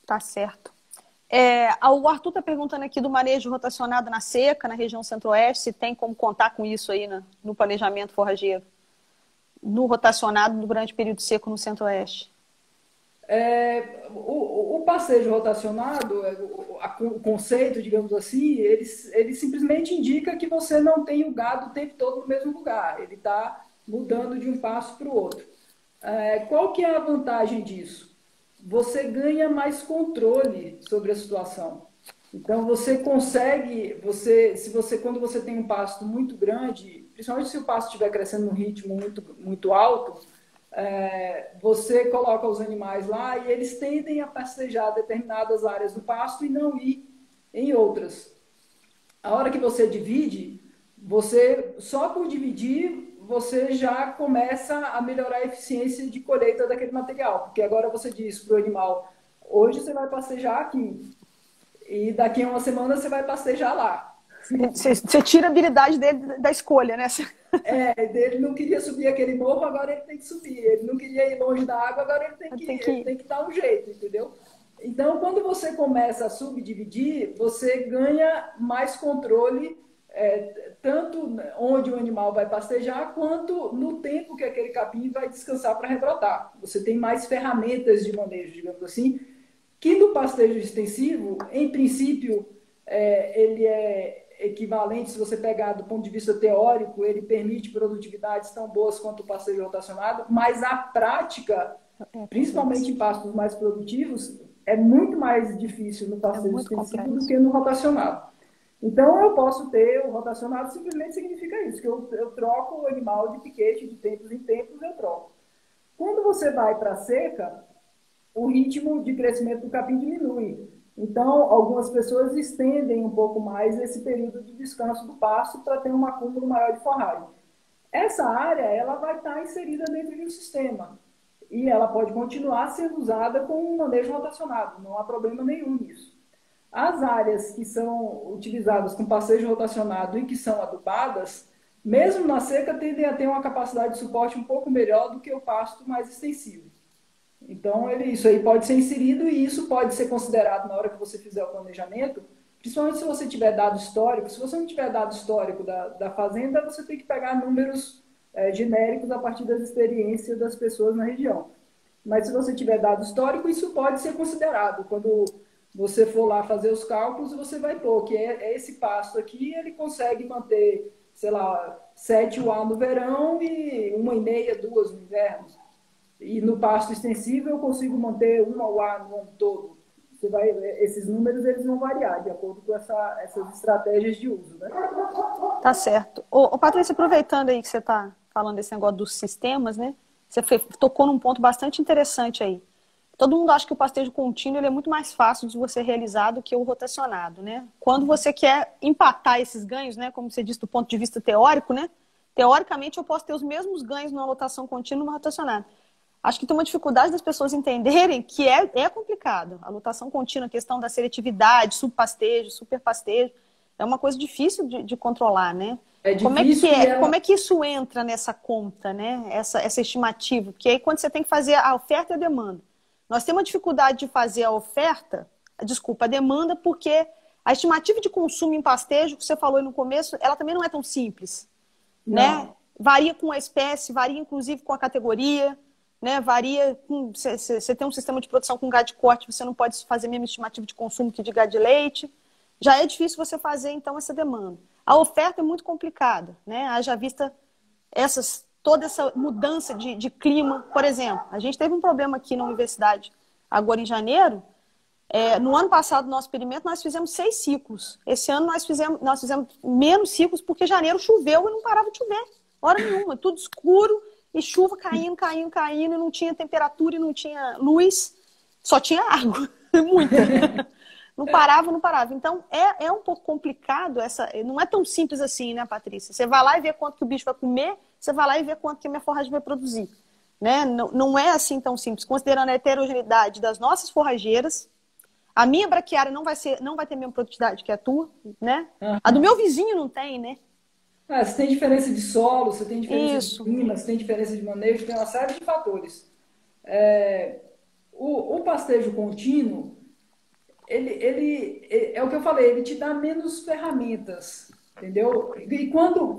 Tá certo. O Arthur está perguntando aqui do manejo rotacionado na seca, na região centro-oeste, se tem como contar com isso aí no planejamento forrageiro, no rotacionado durante o período seco no centro-oeste. O passeio rotacionado, o conceito, digamos assim, ele simplesmente indica que você não tem o gado o tempo todo no mesmo lugar. Ele está mudando de um passo para o outro. Qual que é a vantagem disso? Você ganha mais controle sobre a situação. Então, você consegue, quando você tem um pasto muito grande, principalmente se o pasto estiver crescendo num ritmo muito, muito alto, você coloca os animais lá e eles tendem a pastejar determinadas áreas do pasto e não ir em outras. A hora que você divide, só por dividir, você já começa a melhorar a eficiência de colheita daquele material. Porque agora você diz para o animal, hoje você vai pastejar aqui, e daqui a uma semana você vai pastejar lá. Você tira a habilidade dele da escolha, né? Ele não queria subir aquele morro, agora ele tem que subir. Ele não queria ir longe da água, agora ele tem que dar um jeito, entendeu? Então, quando você começa a subdividir, você ganha mais controle, tanto onde o animal vai pastejar, quanto no tempo que aquele capim vai descansar para rebrotar. Você tem mais ferramentas de manejo, digamos assim, que no pastejo extensivo, em princípio, ele é equivalente, se você pegar do ponto de vista teórico, ele permite produtividades tão boas quanto o pastejo rotacionado, mas a prática, principalmente em pastos mais produtivos, é muito mais difícil no pastejo extensivo do que no rotacionado. Então, eu posso ter o rotacionado, simplesmente significa isso, que eu troco o animal de piquete de tempos em tempos, eu troco. Quando você vai para a seca, o ritmo de crescimento do capim diminui. Então, algumas pessoas estendem um pouco mais esse período de descanso do pasto para ter um acúmulo maior de forragem. Essa área ela vai estar inserida dentro de um sistema e ela pode continuar sendo usada com um manejo rotacionado, não há problema nenhum nisso. As áreas que são utilizadas com pastejo rotacionado e que são adubadas, mesmo na seca, tendem a ter uma capacidade de suporte um pouco melhor do que o pasto mais extensivo. Então, isso aí pode ser inserido e isso pode ser considerado na hora que você fizer o planejamento, principalmente se você tiver dado histórico. Se você não tiver dado histórico da fazenda, você tem que pegar números genéricos a partir das experiências das pessoas na região. Mas se você tiver dado histórico, isso pode ser considerado. Quando você for lá fazer os cálculos, você vai pôr que esse pasto aqui, ele consegue manter, sei lá, 7 UA no verão e 1,5, 2 no inverno. E no pasto extensivo eu consigo manter 1 UA no ano todo. Esses números eles vão variar de acordo com essas estratégias de uso, né? Tá certo. Patrícia, aproveitando aí que você está falando desse negócio dos sistemas, né? Você tocou num ponto bastante interessante aí. Todo mundo acha que o pastejo contínuo ele é muito mais fácil de você realizar do que o rotacionado, né? Quando você quer empatar esses ganhos, né? Como você disse, do ponto de vista teórico, né? Teoricamente, eu posso ter os mesmos ganhos numa rotação contínua e numa rotacionada. Acho que tem uma dificuldade das pessoas entenderem que é complicado. A lotação contínua, a questão da seletividade, subpastejo, superpastejo, é uma coisa difícil de controlar, né? É difícil Como é que isso entra nessa conta, né? Essa estimativa? Porque aí quando você tem que fazer a oferta e a demanda. Nós temos uma dificuldade de fazer a demanda, porque a estimativa de consumo em pastejo, que você falou aí no começo, ela também não é tão simples, né? Varia com a espécie, varia inclusive com a categoria, né? Varia com... Você tem um sistema de produção com gado de corte, você não pode fazer a mesma estimativa de consumo que de gado de leite. Já é difícil você fazer, então, essa demanda. A oferta é muito complicada, né? Haja vista toda essa mudança de clima. Por exemplo, a gente teve um problema aqui na universidade, agora em janeiro. No ano passado, no nosso experimento, nós fizemos 6 ciclos. Esse ano nós fizemos menos ciclos porque janeiro choveu e não parava de chover. Hora nenhuma, tudo escuro e chuva caindo, e não tinha temperatura e não tinha luz, só tinha água, muita. Não parava. Então, é um pouco complicado, não é tão simples assim, né, Patrícia? Você vai lá e vê quanto que o bicho vai comer, você vai lá e vê quanto que a minha forragem vai produzir. Né? Não é assim tão simples. Considerando a heterogeneidade das nossas forrageiras, a minha braquiária não vai ter a mesma produtividade que a tua, né? A do meu vizinho não tem, né? Você tem diferença de solo, você tem diferença de clima, você tem diferença de manejo, tem uma série de fatores. O pastejo contínuo, ele é o que eu falei, ele te dá menos ferramentas, entendeu? E quando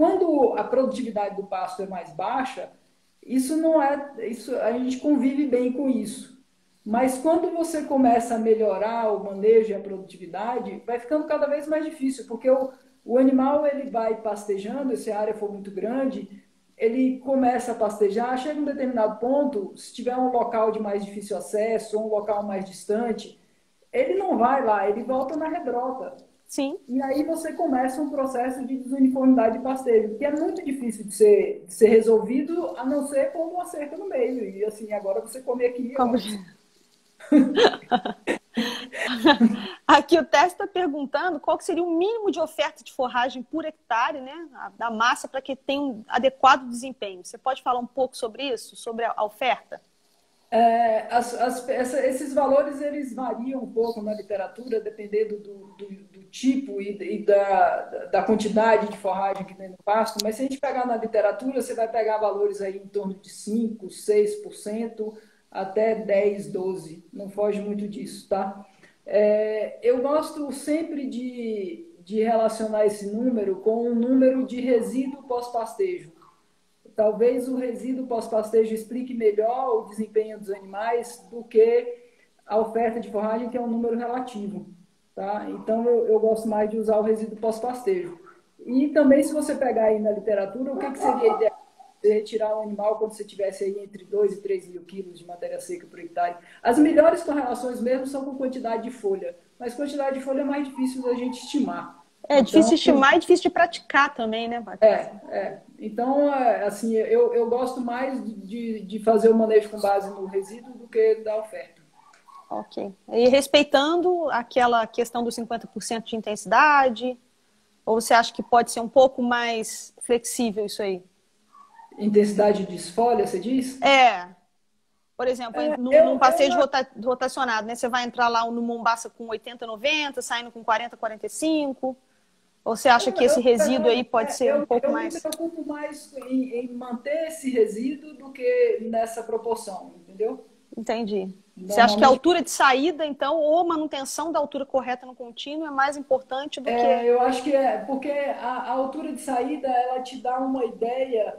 a produtividade do pasto é mais baixa, a gente convive bem com isso. Mas quando você começa a melhorar o manejo e a produtividade, vai ficando cada vez mais difícil, porque o animal ele vai pastejando, se a área for muito grande, ele começa a pastejar, chega a um determinado ponto, se tiver um local de mais difícil acesso, ou um local mais distante, ele não vai lá, ele volta na rebrota. Sim. E aí você começa um processo de desuniformidade de pastejo, que é muito difícil de ser resolvido, a não ser com uma cerca no meio. E assim, agora você come aqui... Aqui o Teste está perguntando qual que seria o mínimo de oferta de forragem por hectare, né, da massa, para que tenha um adequado desempenho. Você pode falar um pouco sobre isso, sobre a oferta? Esses valores eles variam um pouco na literatura, dependendo do tipo e da quantidade de forragem que tem no pasto, mas se a gente pegar na literatura, você vai pegar valores aí em torno de 5%, 6%, até 10, 12%, não foge muito disso, tá? Eu gosto sempre de relacionar esse número com o número de resíduo pós-pastejo. Talvez o resíduo pós-pastejo explique melhor o desempenho dos animais do que a oferta de forragem, que é um número relativo, tá? Então, eu gosto mais de usar o resíduo pós-pastejo. E também, se você pegar aí na literatura, o que seria ideal? Você retirar um animal quando você tivesse aí entre 2 e 3 mil quilos de matéria seca por hectare. As melhores correlações mesmo são com quantidade de folha, mas quantidade de folha é mais difícil da gente estimar. Difícil de estimar e difícil de praticar também, né, Patrícia? Então, assim, eu gosto mais de fazer o manejo com base no resíduo do que da oferta. Ok. E respeitando aquela questão dos 50% de intensidade, ou você acha que pode ser um pouco mais flexível isso aí? Intensidade de esfolha, você diz? É, por exemplo, É, num eu passeio não. rotacionado, né? Você vai entrar lá no Mombaça com 80, 90, saindo com 40, 45. Ou você acha que esse resíduo aí pode ser um pouco Eu me mais... preocupo mais em manter esse resíduo do que nessa proporção, entendeu? Entendi. Você acha que a Normalmente, altura de saída, então, ou manutenção da altura correta no contínuo é mais importante do que... eu acho que é, porque a altura de saída, ela te dá uma ideia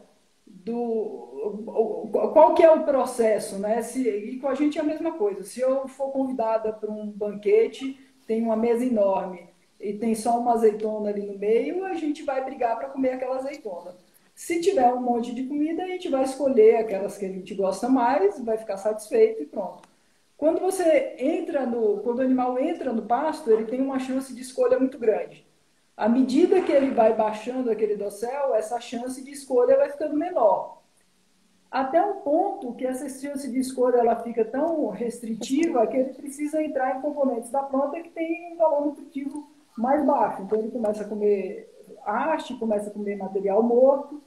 qual que é o processo, né? E com a gente é a mesma coisa. Se eu for convidada para um banquete, tem uma mesa enorme e tem só uma azeitona ali no meio, a gente vai brigar para comer aquela azeitona. Se tiver um monte de comida, a gente vai escolher aquelas que a gente gosta mais, vai ficar satisfeito e pronto. Quando o animal entra no pasto, ele tem uma chance de escolha muito grande. À medida que ele vai baixando aquele dossel, essa chance de escolha vai ficando menor. Até um ponto que essa chance de escolha ela fica tão restritiva que ele precisa entrar em componentes da planta que tem um valor nutritivo mais baixo. Então ele começa a comer haste, começa a comer material morto,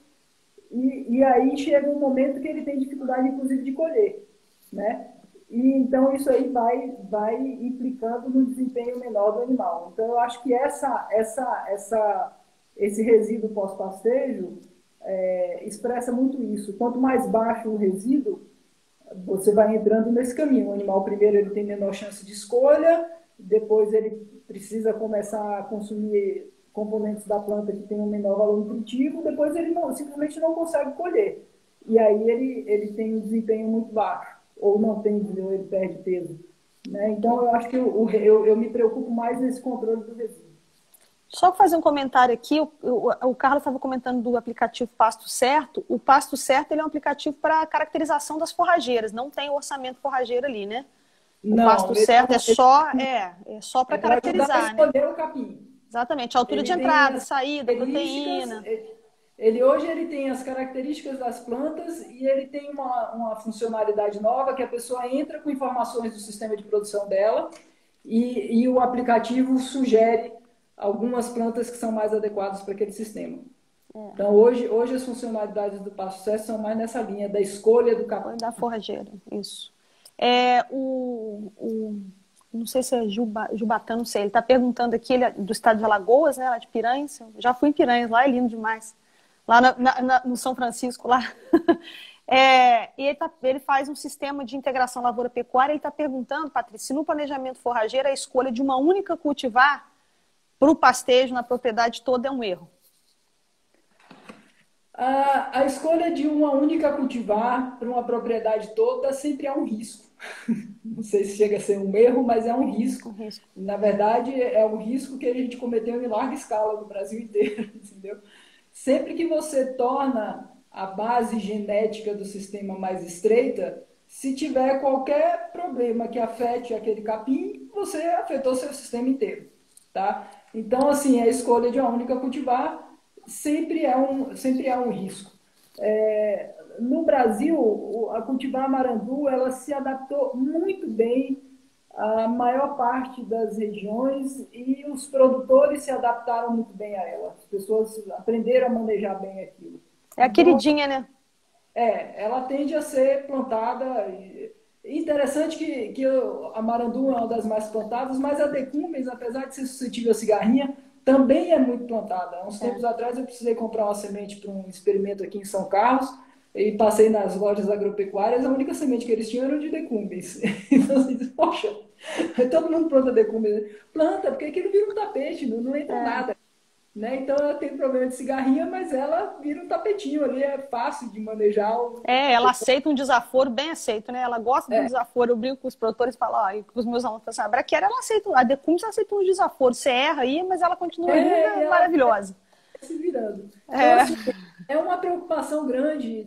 e aí chega um momento que ele tem dificuldade, inclusive, de colher, né? E então isso aí vai implicando no desempenho menor do animal. Então eu acho que esse resíduo pós-pastejo expressa muito isso. Quanto mais baixo o resíduo, você vai entrando nesse caminho. O animal primeiro ele tem menor chance de escolha, depois ele precisa começar a consumir componentes da planta que tem um menor valor nutritivo, depois ele simplesmente não consegue colher. E aí ele tem um desempenho muito baixo, ou não tem, ele perde peso. Né? Então eu acho que eu me preocupo mais nesse controle do resíduo. Só fazer um comentário aqui, o Carlos estava comentando do aplicativo Pasto Certo. O Pasto Certo ele é um aplicativo para caracterização das forrageiras, não tem orçamento forrageiro ali, né? O Não, Pasto Certo é só para para ajudar a caracterizar, né? escolher o capim. Exatamente, altura de Ele tem entrada, as saída, características, proteína. hoje ele tem as características das plantas e ele tem uma funcionalidade nova que a pessoa entra com informações do sistema de produção dela e o aplicativo sugere algumas plantas que são mais adequadas para aquele sistema. Então, hoje as funcionalidades do Passo Sucesso são mais nessa linha da escolha do capim. Da forrageira, isso. Não sei se é Jubatã, não sei. Ele está perguntando aqui, ele é do estado de Alagoas, né, lá de Piranhas. Eu já fui em Piranhas, lá é lindo demais. Lá no São Francisco, lá. E ele faz um sistema de integração lavoura-pecuária. Ele está perguntando, Patrícia, se no planejamento forrageiro a escolha de uma única cultivar para o pastejo na propriedade toda é um erro. A escolha de uma única cultivar para uma propriedade toda sempre é um risco. Não sei se chega a ser um erro, mas é um risco. Um risco. Na verdade, é um risco que a gente cometeu em larga escala no Brasil inteiro, entendeu? Sempre que você torna a base genética do sistema mais estreita, se tiver qualquer problema que afete aquele capim, você afetou seu sistema inteiro, tá? Então, assim, a escolha de uma única cultivar sempre é um risco. No Brasil, a cultivar amarandu, ela se adaptou muito bem à maior parte das regiões e os produtores se adaptaram muito bem a ela. As pessoas aprenderam a manejar bem aquilo. É a Então, queridinha, né? ela tende a ser plantada. Interessante que a marandu é uma das mais plantadas, mas a decumbens, apesar de ser suscetível à cigarrinha, também é muito plantada. Há uns tempos atrás eu precisei comprar uma semente para um experimento aqui em São Carlos e passei nas lojas agropecuárias, a única semente que eles tinham era de decumbens. Então, assim, poxa, todo mundo planta decumbens. Planta, porque aquilo vira um tapete, não entra nada. Né? Então ela tem problema de cigarrinha, mas ela vira um tapetinho ali, é fácil de manejar. Ela aceita um desaforo bem aceito, né? Ela gosta do desaforo. Eu brinco com os produtores e falo, com os meus alunos, assim, a braquiária, ela aceita, a Decumbens aceita um desaforo. Você erra aí, mas ela continua linda, maravilhosa. Se virando. Então, assim, é uma preocupação grande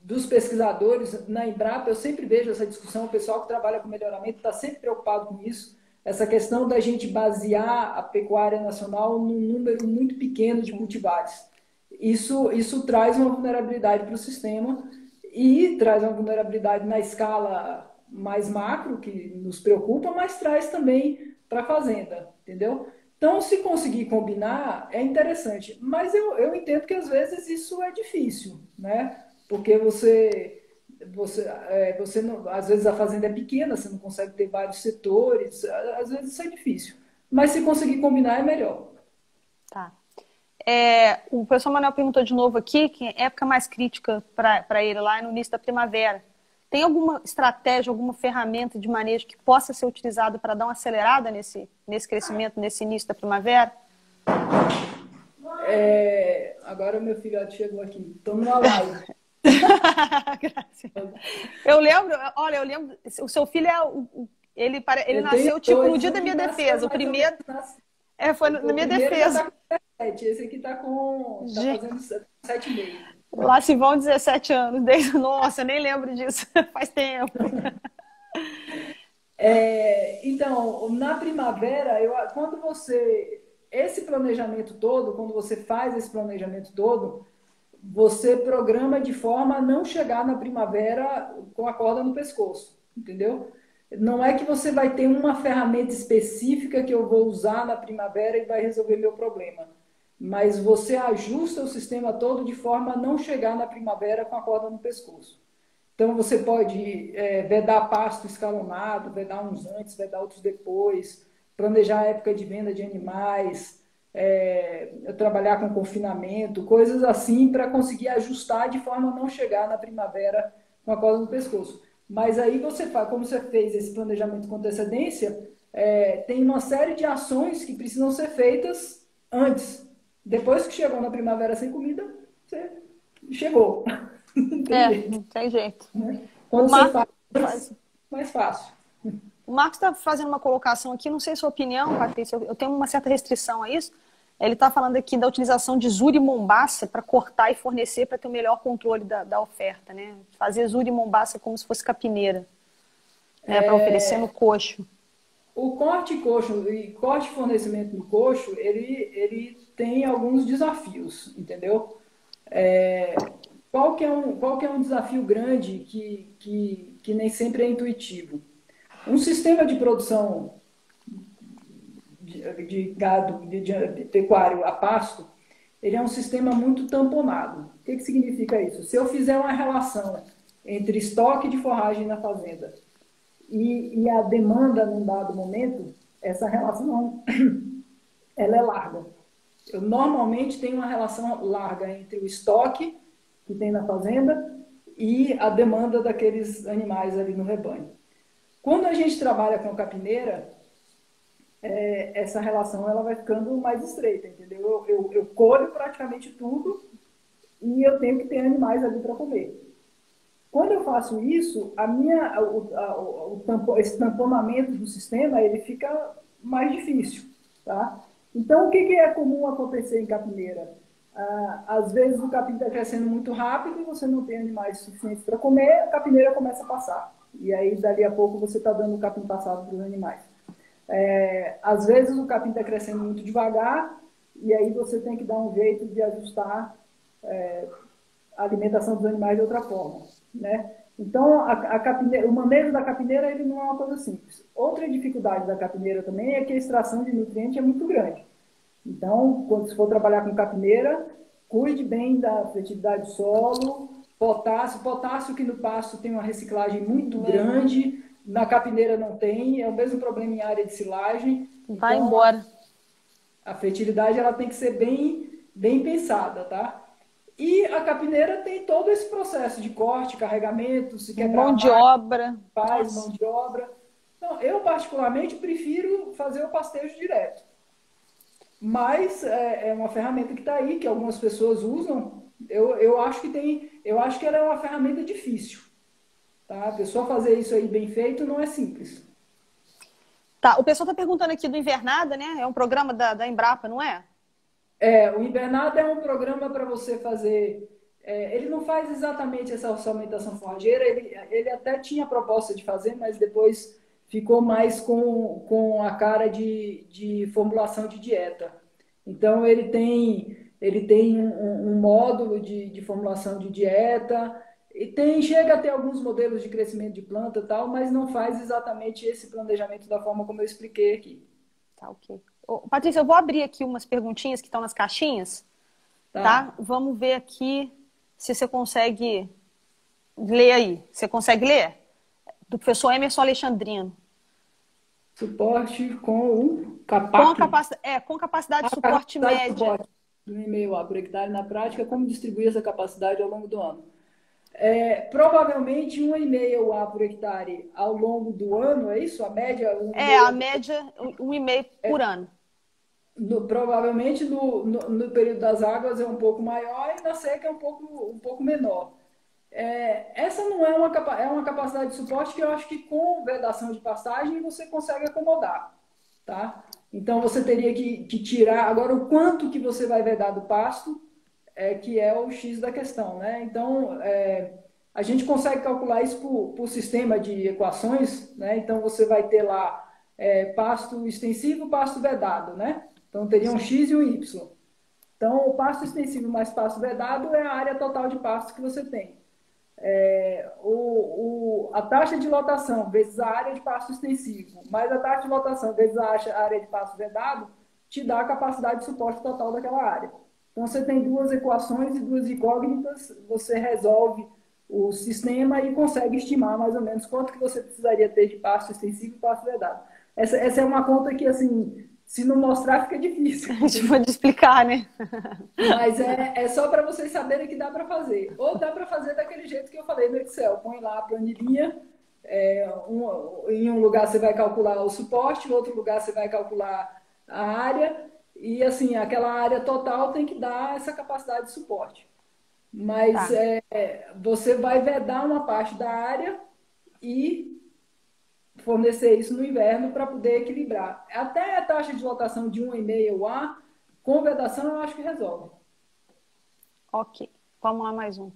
dos pesquisadores na Embrapa. Eu sempre vejo essa discussão, o pessoal que trabalha com melhoramento está sempre preocupado com isso. Essa questão da gente basear a pecuária nacional num número muito pequeno de cultivares. Isso traz uma vulnerabilidade para o sistema e traz uma vulnerabilidade na escala mais macro, que nos preocupa, mas traz também para a fazenda, entendeu? Então, se conseguir combinar, é interessante. Mas eu entendo que às vezes isso é difícil, né? Porque você não, às vezes a fazenda é pequena, você não consegue ter vários setores, às vezes isso é difícil. Mas se conseguir combinar, é melhor. Tá. O professor Manuel perguntou de novo aqui, que época mais crítica para ele lá é no início da primavera. Tem alguma estratégia, alguma ferramenta de manejo que possa ser utilizada para dar uma acelerada nesse crescimento, nesse início da primavera? Agora meu filhote chegou aqui, estou numa live. Eu lembro, o seu filho ele Eu nasceu tenho tipo no dois, dia um da que minha nasceu defesa. O mais ou primeiro menos. foi na O minha primeiro já defesa. está com 17, esse aqui tá Gente, fazendo 7,5. lá se vão 17 anos. Nossa, eu nem lembro disso. Faz tempo. Então, na primavera, quando esse planejamento todo, quando você faz esse planejamento todo, você programa de forma a não chegar na primavera com a corda no pescoço, entendeu? Não é que você vai ter uma ferramenta específica que eu vou usar na primavera e vai resolver meu problema. Mas você ajusta o sistema todo de forma a não chegar na primavera com a corda no pescoço. Então, você pode vedar pasto escalonado, vedar uns antes, vedar outros depois, planejar a época de venda de animais, trabalhar com confinamento, coisas assim para conseguir ajustar de forma a não chegar na primavera com a corda no pescoço. Mas aí você faz, como você fez esse planejamento com antecedência, tem uma série de ações que precisam ser feitas antes. Depois que chegou na primavera sem comida, você chegou. Não tem jeito. Não tem jeito. Né? O Quando você Marco faz, faz. mais fácil. O Marcos está fazendo uma colocação aqui, não sei sua opinião, Patrícia, eu tenho uma certa restrição a isso. Ele está falando aqui da utilização de Zuri e Mombaça para cortar e fornecer para ter o melhor controle da oferta, né? Fazer Zuri e Mombaça como se fosse capineira, né? Para oferecer no coxo. O corte coxo e corte fornecimento no coxo, ele tem alguns desafios, entendeu? Qual que é um desafio grande que nem sempre é intuitivo? Um sistema de produção de gado, de pecuário a pasto, ele é um sistema muito tamponado. O que significa isso? Se eu fizer uma relação entre estoque de forragem na fazenda e a demanda num dado momento, essa relação ela é larga. Eu normalmente tenho uma relação larga entre o estoque que tem na fazenda e a demanda daqueles animais ali no rebanho. Quando a gente trabalha com capineira, essa relação ela vai ficando mais estreita, entendeu? Eu colho praticamente tudo e eu tenho que ter animais ali para comer. Quando eu faço isso, esse tamponamento do sistema ele fica mais difícil, tá? Então, o que é comum acontecer em capineira? Às vezes o capim está crescendo muito rápido e você não tem animais suficientes para comer, a capineira começa a passar. E aí, dali a pouco, você está dando o capim passado para os animais. Às vezes o capim está crescendo muito devagar e aí você tem que dar um jeito de ajustar a alimentação dos animais de outra forma, né? Então, o manejo da capineira ele não é uma coisa simples. Outra dificuldade da capineira também é que a extração de nutriente é muito grande. Então, quando se for trabalhar com capineira, cuide bem da fertilidade do solo, potássio que no pasto tem uma reciclagem muito grande, na capineira não tem, é o mesmo problema em área de silagem. Vai Então, embora. A fertilidade ela tem que ser bem pensada, tá? E a capineira tem todo esse processo de corte, carregamento, se quebrar Mão de obra. faz mão de obra. Então, eu particularmente prefiro fazer o pastejo direto. Mas é uma ferramenta que está aí, que algumas pessoas usam. Eu acho que ela é uma ferramenta difícil. Tá? A pessoa fazer isso aí bem feito não é simples. Tá, o pessoal está perguntando aqui do Invernada, né? É um programa da Embrapa, não é? O Invernada é um programa para você fazer. Ele não faz exatamente essa orçamentação forrageira, ele até tinha a proposta de fazer, mas depois ficou mais com a cara de formulação de dieta. Então, ele tem um módulo de formulação de dieta, Chega a ter alguns modelos de crescimento de planta e tal, mas não faz exatamente esse planejamento da forma como eu expliquei aqui. Tá, ok. Ô, Patrícia, eu vou abrir aqui umas perguntinhas que estão nas caixinhas, tá? Tá. Vamos ver aqui se você consegue ler aí. Você consegue ler? Do professor Emerson Alexandrino. Suporte com o Com, CAPAC. com capacidade A de suporte capacidade de média. suporte do 1,5 A por hectare na prática, como distribuir essa capacidade ao longo do ano? Provavelmente 1,5 A por hectare ao longo do ano, é isso? A média, A média, 1,5 por ano. provavelmente no período das águas é um pouco maior e na seca é um pouco menor. Essa não é uma capacidade de suporte que eu acho que com vedação de pastagem você consegue acomodar, tá? Então você teria que tirar agora o quanto que você vai vedar do pasto, que é o X da questão, né? Então a gente consegue calcular isso por sistema de equações, né? Então você vai ter lá pasto extensivo, pasto vedado, né? Então teria um Sim. X e um Y. Então o pasto extensivo mais pasto vedado é a área total de pasto que você tem. A taxa de lotação vezes a área de pasto extensivo, mais a taxa de lotação vezes a área de pasto vedado, te dá a capacidade de suporte total daquela área. Então, você tem duas equações e duas incógnitas, você resolve o sistema e consegue estimar mais ou menos quanto que você precisaria ter de pasto extensivo e pasto vedado. Essa é uma conta que, assim, se não mostrar, fica difícil. A gente pode explicar, né? Mas é só para vocês saberem que dá para fazer. Ou dá para fazer daquele jeito que eu falei no Excel. Põe lá a planilhinha. Em um lugar você vai calcular o suporte, em outro lugar você vai calcular a área. E assim, aquela área total tem que dar essa capacidade de suporte. Mas Tá. você vai vedar uma parte da área e fornecer isso no inverno para poder equilibrar. Até a taxa de lotação de 1,5 A, com vedação, eu acho que resolve. Ok. Vamos lá, mais um.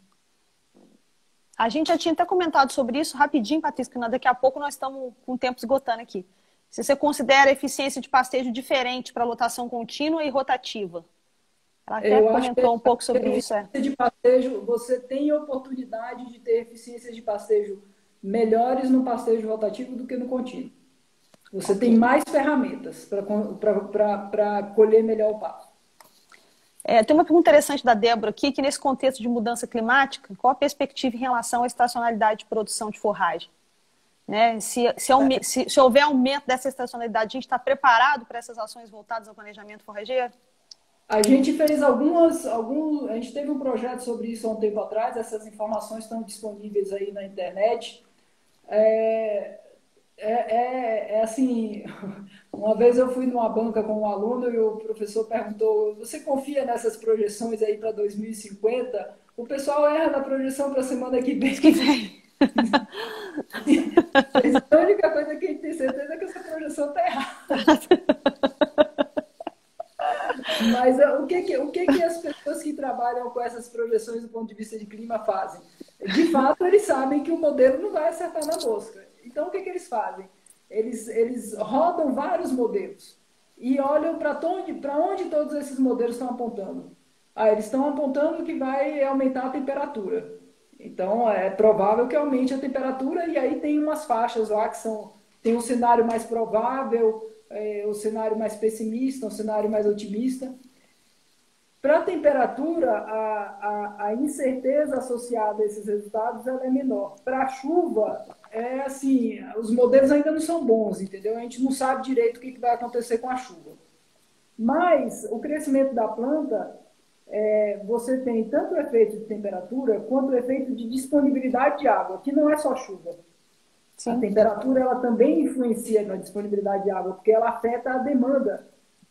A gente já tinha até comentado sobre isso rapidinho, Patrícia, que daqui a pouco nós estamos com o tempo esgotando aqui. Se você considera a eficiência de pastejo diferente para lotação contínua e rotativa. Ela até Eu acho que comentou um pouco a sobre isso. eficiência de pastejo, você tem oportunidade de ter eficiências de pastejo melhores no pastejo rotativo do que no contínuo. Você tem Ok. mais ferramentas para colher melhor o pasto. Tem uma pergunta interessante da Débora aqui, que nesse contexto de mudança climática, qual a perspectiva em relação à estacionalidade de produção de forragem? Né? Se houver aumento dessa estacionalidade, a gente está preparado para essas ações voltadas ao planejamento forrageiro? A gente fez a gente teve um projeto sobre isso há um tempo atrás, essas informações estão disponíveis aí na internet. Assim, uma vez eu fui numa banca com um aluno e o professor perguntou: você confia nessas projeções aí para 2050? O pessoal erra na projeção para a semana que Isso que vem. vem. A única coisa que a gente tem certeza é que essa projeção está errada. Mas o que as pessoas que trabalham com essas projeções do ponto de vista de clima fazem? De fato, eles sabem que o modelo não vai acertar na mosca. Então, o que eles fazem? Eles rodam vários modelos e olham para onde todos esses modelos estão apontando. Eles estão apontando que vai aumentar a temperatura. Então, é provável que aumente a temperatura e aí tem umas faixas lá que tem um cenário mais provável, o cenário mais pessimista, um cenário mais otimista. Para a temperatura, a incerteza associada a esses resultados ela é menor. Para a chuva, assim, os modelos ainda não são bons, entendeu? A gente não sabe direito o que vai acontecer com a chuva. Mas o crescimento da planta, você tem tanto o efeito de temperatura quanto o efeito de disponibilidade de água, que não é só chuva. A Sim. temperatura ela também influencia na disponibilidade de água, porque ela afeta a demanda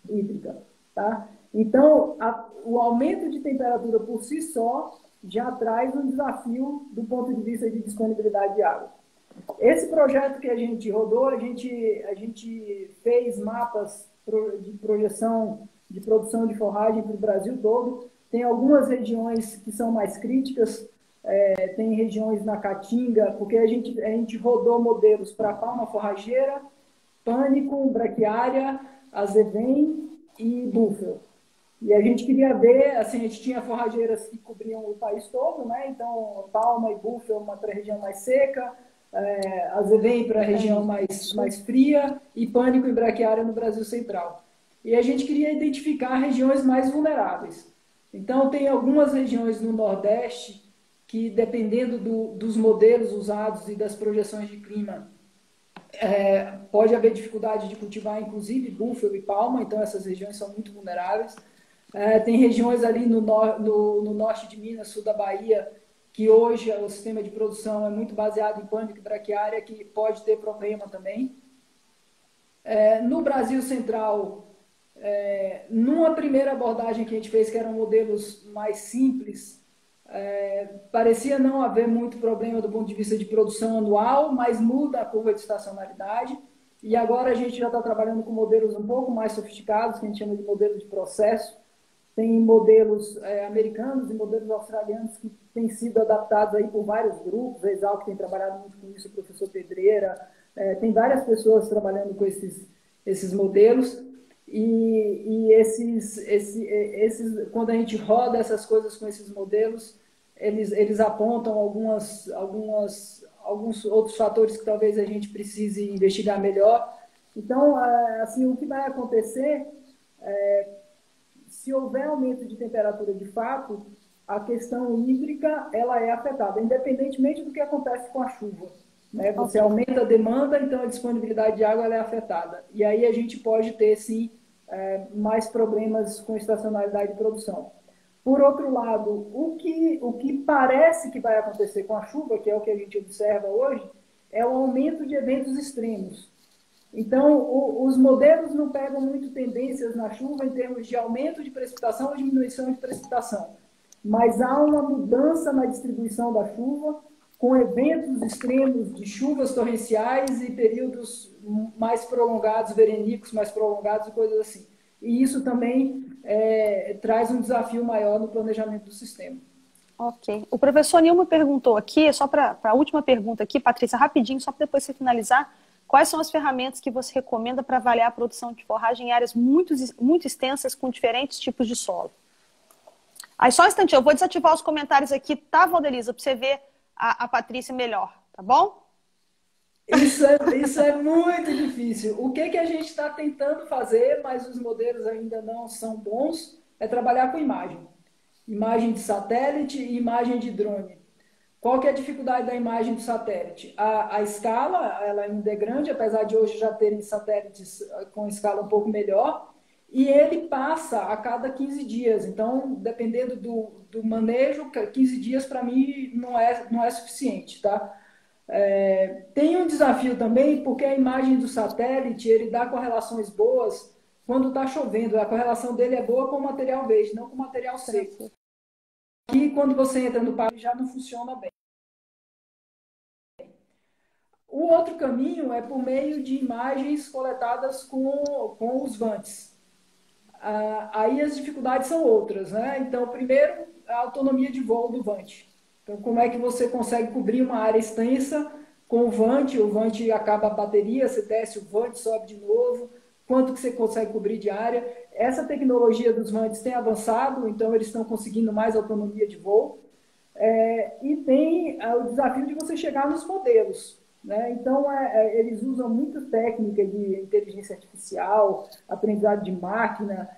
hídrica, tá? Então, o aumento de temperatura por si só já traz um desafio do ponto de vista de disponibilidade de água. Esse projeto que a gente rodou, a gente fez mapas de projeção de produção de forragem para o Brasil todo. Tem algumas regiões que são mais críticas, tem regiões na Caatinga, porque a gente rodou modelos para palma forrageira, pânico, braquiária, azevém e búfalo. E a gente queria ver, assim, a gente tinha forrageiras que cobriam o país todo, né? Então, Palma e Búfalo, uma para a região mais seca, Azevém para a região mais fria e Pânico e Braquiária no Brasil Central. E a gente queria identificar regiões mais vulneráveis. Então, tem algumas regiões no Nordeste que, dependendo dos modelos usados e das projeções de clima, pode haver dificuldade de cultivar, inclusive, búfalo e palma, então essas regiões são muito vulneráveis. Tem regiões ali no norte de Minas, sul da Bahia, que hoje o sistema de produção é muito baseado em pânico e braquiária, que pode ter problema também. No Brasil Central, numa primeira abordagem que a gente fez, que eram modelos mais simples, parecia não haver muito problema do ponto de vista de produção anual, mas muda a curva de estacionalidade. E agora a gente já está trabalhando com modelos um pouco mais sofisticados, que a gente chama de modelo de processo. Tem modelos americanos e modelos australianos que têm sido adaptados aí por vários grupos. A Exalc tem trabalhado muito com isso, o professor Pedreira. Tem várias pessoas trabalhando com esses modelos. E quando a gente roda essas coisas com esses modelos, eles apontam alguns outros fatores que talvez a gente precise investigar melhor. Então, assim, o que vai acontecer, se houver aumento de temperatura de fato, a questão hídrica ela é afetada, independentemente do que acontece com a chuva. Né? Você aumenta a demanda, então a disponibilidade de água ela é afetada. E aí a gente pode ter, sim, mais problemas com estacionalidade de produção. Por outro lado, o que parece que vai acontecer com a chuva, que é o que a gente observa hoje, é o aumento de eventos extremos. Então, os modelos não pegam muito tendências na chuva em termos de aumento de precipitação ou diminuição de precipitação, mas há uma mudança na distribuição da chuva, com eventos extremos de chuvas torrenciais e períodos mais prolongados, verenicos mais prolongados e coisas assim. E isso também traz um desafio maior no planejamento do sistema. Ok. O professor Nilma perguntou aqui, só para a última pergunta aqui, Patrícia, rapidinho, só para depois você finalizar, quais são as ferramentas que você recomenda para avaliar a produção de forragem em áreas muito extensas com diferentes tipos de solo? Aí só um instantinho, eu vou desativar os comentários aqui, tá, Valdelisa, para você ver a Patrícia melhor, tá bom? Isso é muito difícil. O que a gente está tentando fazer, mas os modelos ainda não são bons, é trabalhar com imagem. Imagem de satélite e imagem de drone. Qual que é a dificuldade da imagem do satélite? A escala, ela ainda é grande, apesar de hoje já terem satélites com escala um pouco melhor, e ele passa a cada 15 dias. Então, dependendo do manejo, 15 dias para mim não é suficiente, tá? Tem um desafio também, porque a imagem do satélite, ele dá correlações boas quando está chovendo. A correlação dele é boa com o material verde, não com o material seco. E quando você entra no parque, já não funciona bem. O outro caminho é por meio de imagens coletadas com os VANTs. Aí as dificuldades são outras, né? Então, primeiro, a autonomia de voo do VANT. Então, como é que você consegue cobrir uma área extensa com o VANT acaba a bateria, você desce o VANT, sobe de novo, quanto que você consegue cobrir de área. Essa tecnologia dos VANTs tem avançado, então eles estão conseguindo mais autonomia de voo. E tem o desafio de você chegar nos modelos. Né? Então, eles usam muita técnica de inteligência artificial, aprendizado de máquina,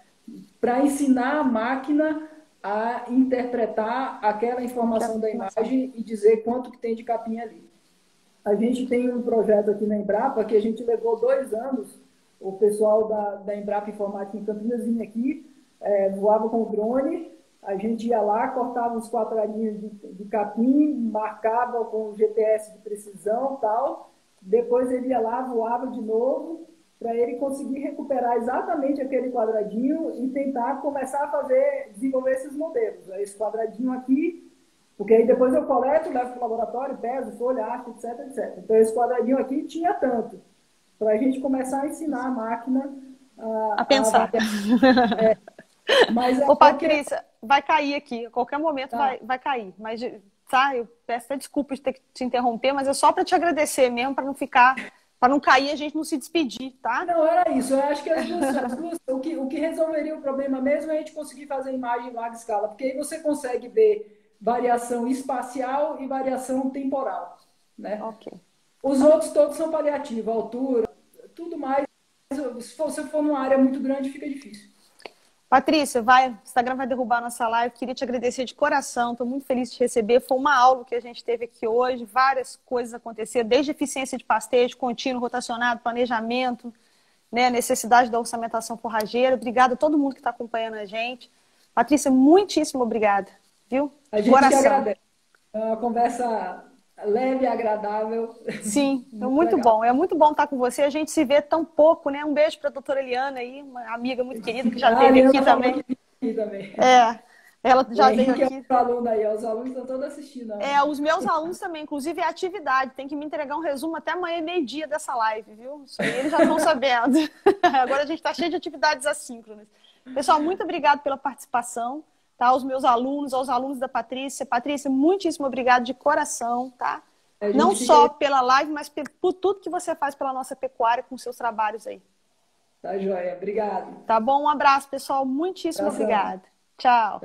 para ensinar a máquina a interpretar aquela informação da imagem e dizer quanto que tem de capim ali. A gente tem um projeto aqui na Embrapa que a gente levou 2 anos, o pessoal da Embrapa Informática em Campinas vinha aqui, voava com o drone, a gente ia lá, cortava uns quadradinhos de capim, marcava com o GPS de precisão e tal. Depois ele ia lá, voava de novo, para ele conseguir recuperar exatamente aquele quadradinho e tentar começar a desenvolver esses modelos. Esse quadradinho aqui, porque aí depois eu coleto, levo para o laboratório, peso, folha, arte, etc, etc. Então esse quadradinho aqui tinha tanto, para a gente começar a ensinar a máquina a pensar. Mas Ô, Patrícia, vai cair aqui. A qualquer momento vai cair. Mas, tá, eu peço até desculpas de ter que te interromper, mas é só para te agradecer mesmo, para não ficar Para não cair, a gente não se despedir, tá? Não, era isso. Eu acho que o que resolveria o problema mesmo é a gente conseguir fazer imagem em larga escala, porque aí você consegue ver variação espacial e variação temporal, né? Ok. Os outros todos são paliativos, altura, tudo mais. Se você for numa área muito grande, fica difícil. Patrícia, o Instagram vai derrubar a nossa live. Queria te agradecer de coração. Estou muito feliz de te receber. Foi uma aula que a gente teve aqui hoje. Várias coisas aconteceram, desde eficiência de pastejo, contínuo, rotacionado, planejamento, né, necessidade da orçamentação forrageira. Obrigada a todo mundo que está acompanhando a gente. Patrícia, muitíssimo obrigada. Viu? A gente que agradece. É uma conversa leve e agradável. Sim, Muito muito legal. bom. É muito bom estar com você. A gente se vê tão pouco, né? Um beijo para a doutora Eliana aí, uma amiga muito querida que já esteve aqui também. Aqui também. Ela já veio Henrique aqui. É aluno aí, os alunos estão todos assistindo. Os meus alunos também, inclusive é atividade. Tem que me entregar um resumo até amanhã, meio-dia dessa live, viu? Isso aí eles já estão sabendo. Agora a gente está cheio de atividades assíncronas. Pessoal, muito obrigado pela participação, tá? Aos meus alunos, aos alunos da Patrícia. Patrícia, muitíssimo obrigado de coração, tá? Não só pela live, mas por tudo que você faz pela nossa pecuária com seus trabalhos aí. Tá joia, obrigado. Tá bom? Um abraço, pessoal. Muitíssimo obrigada. Tchau.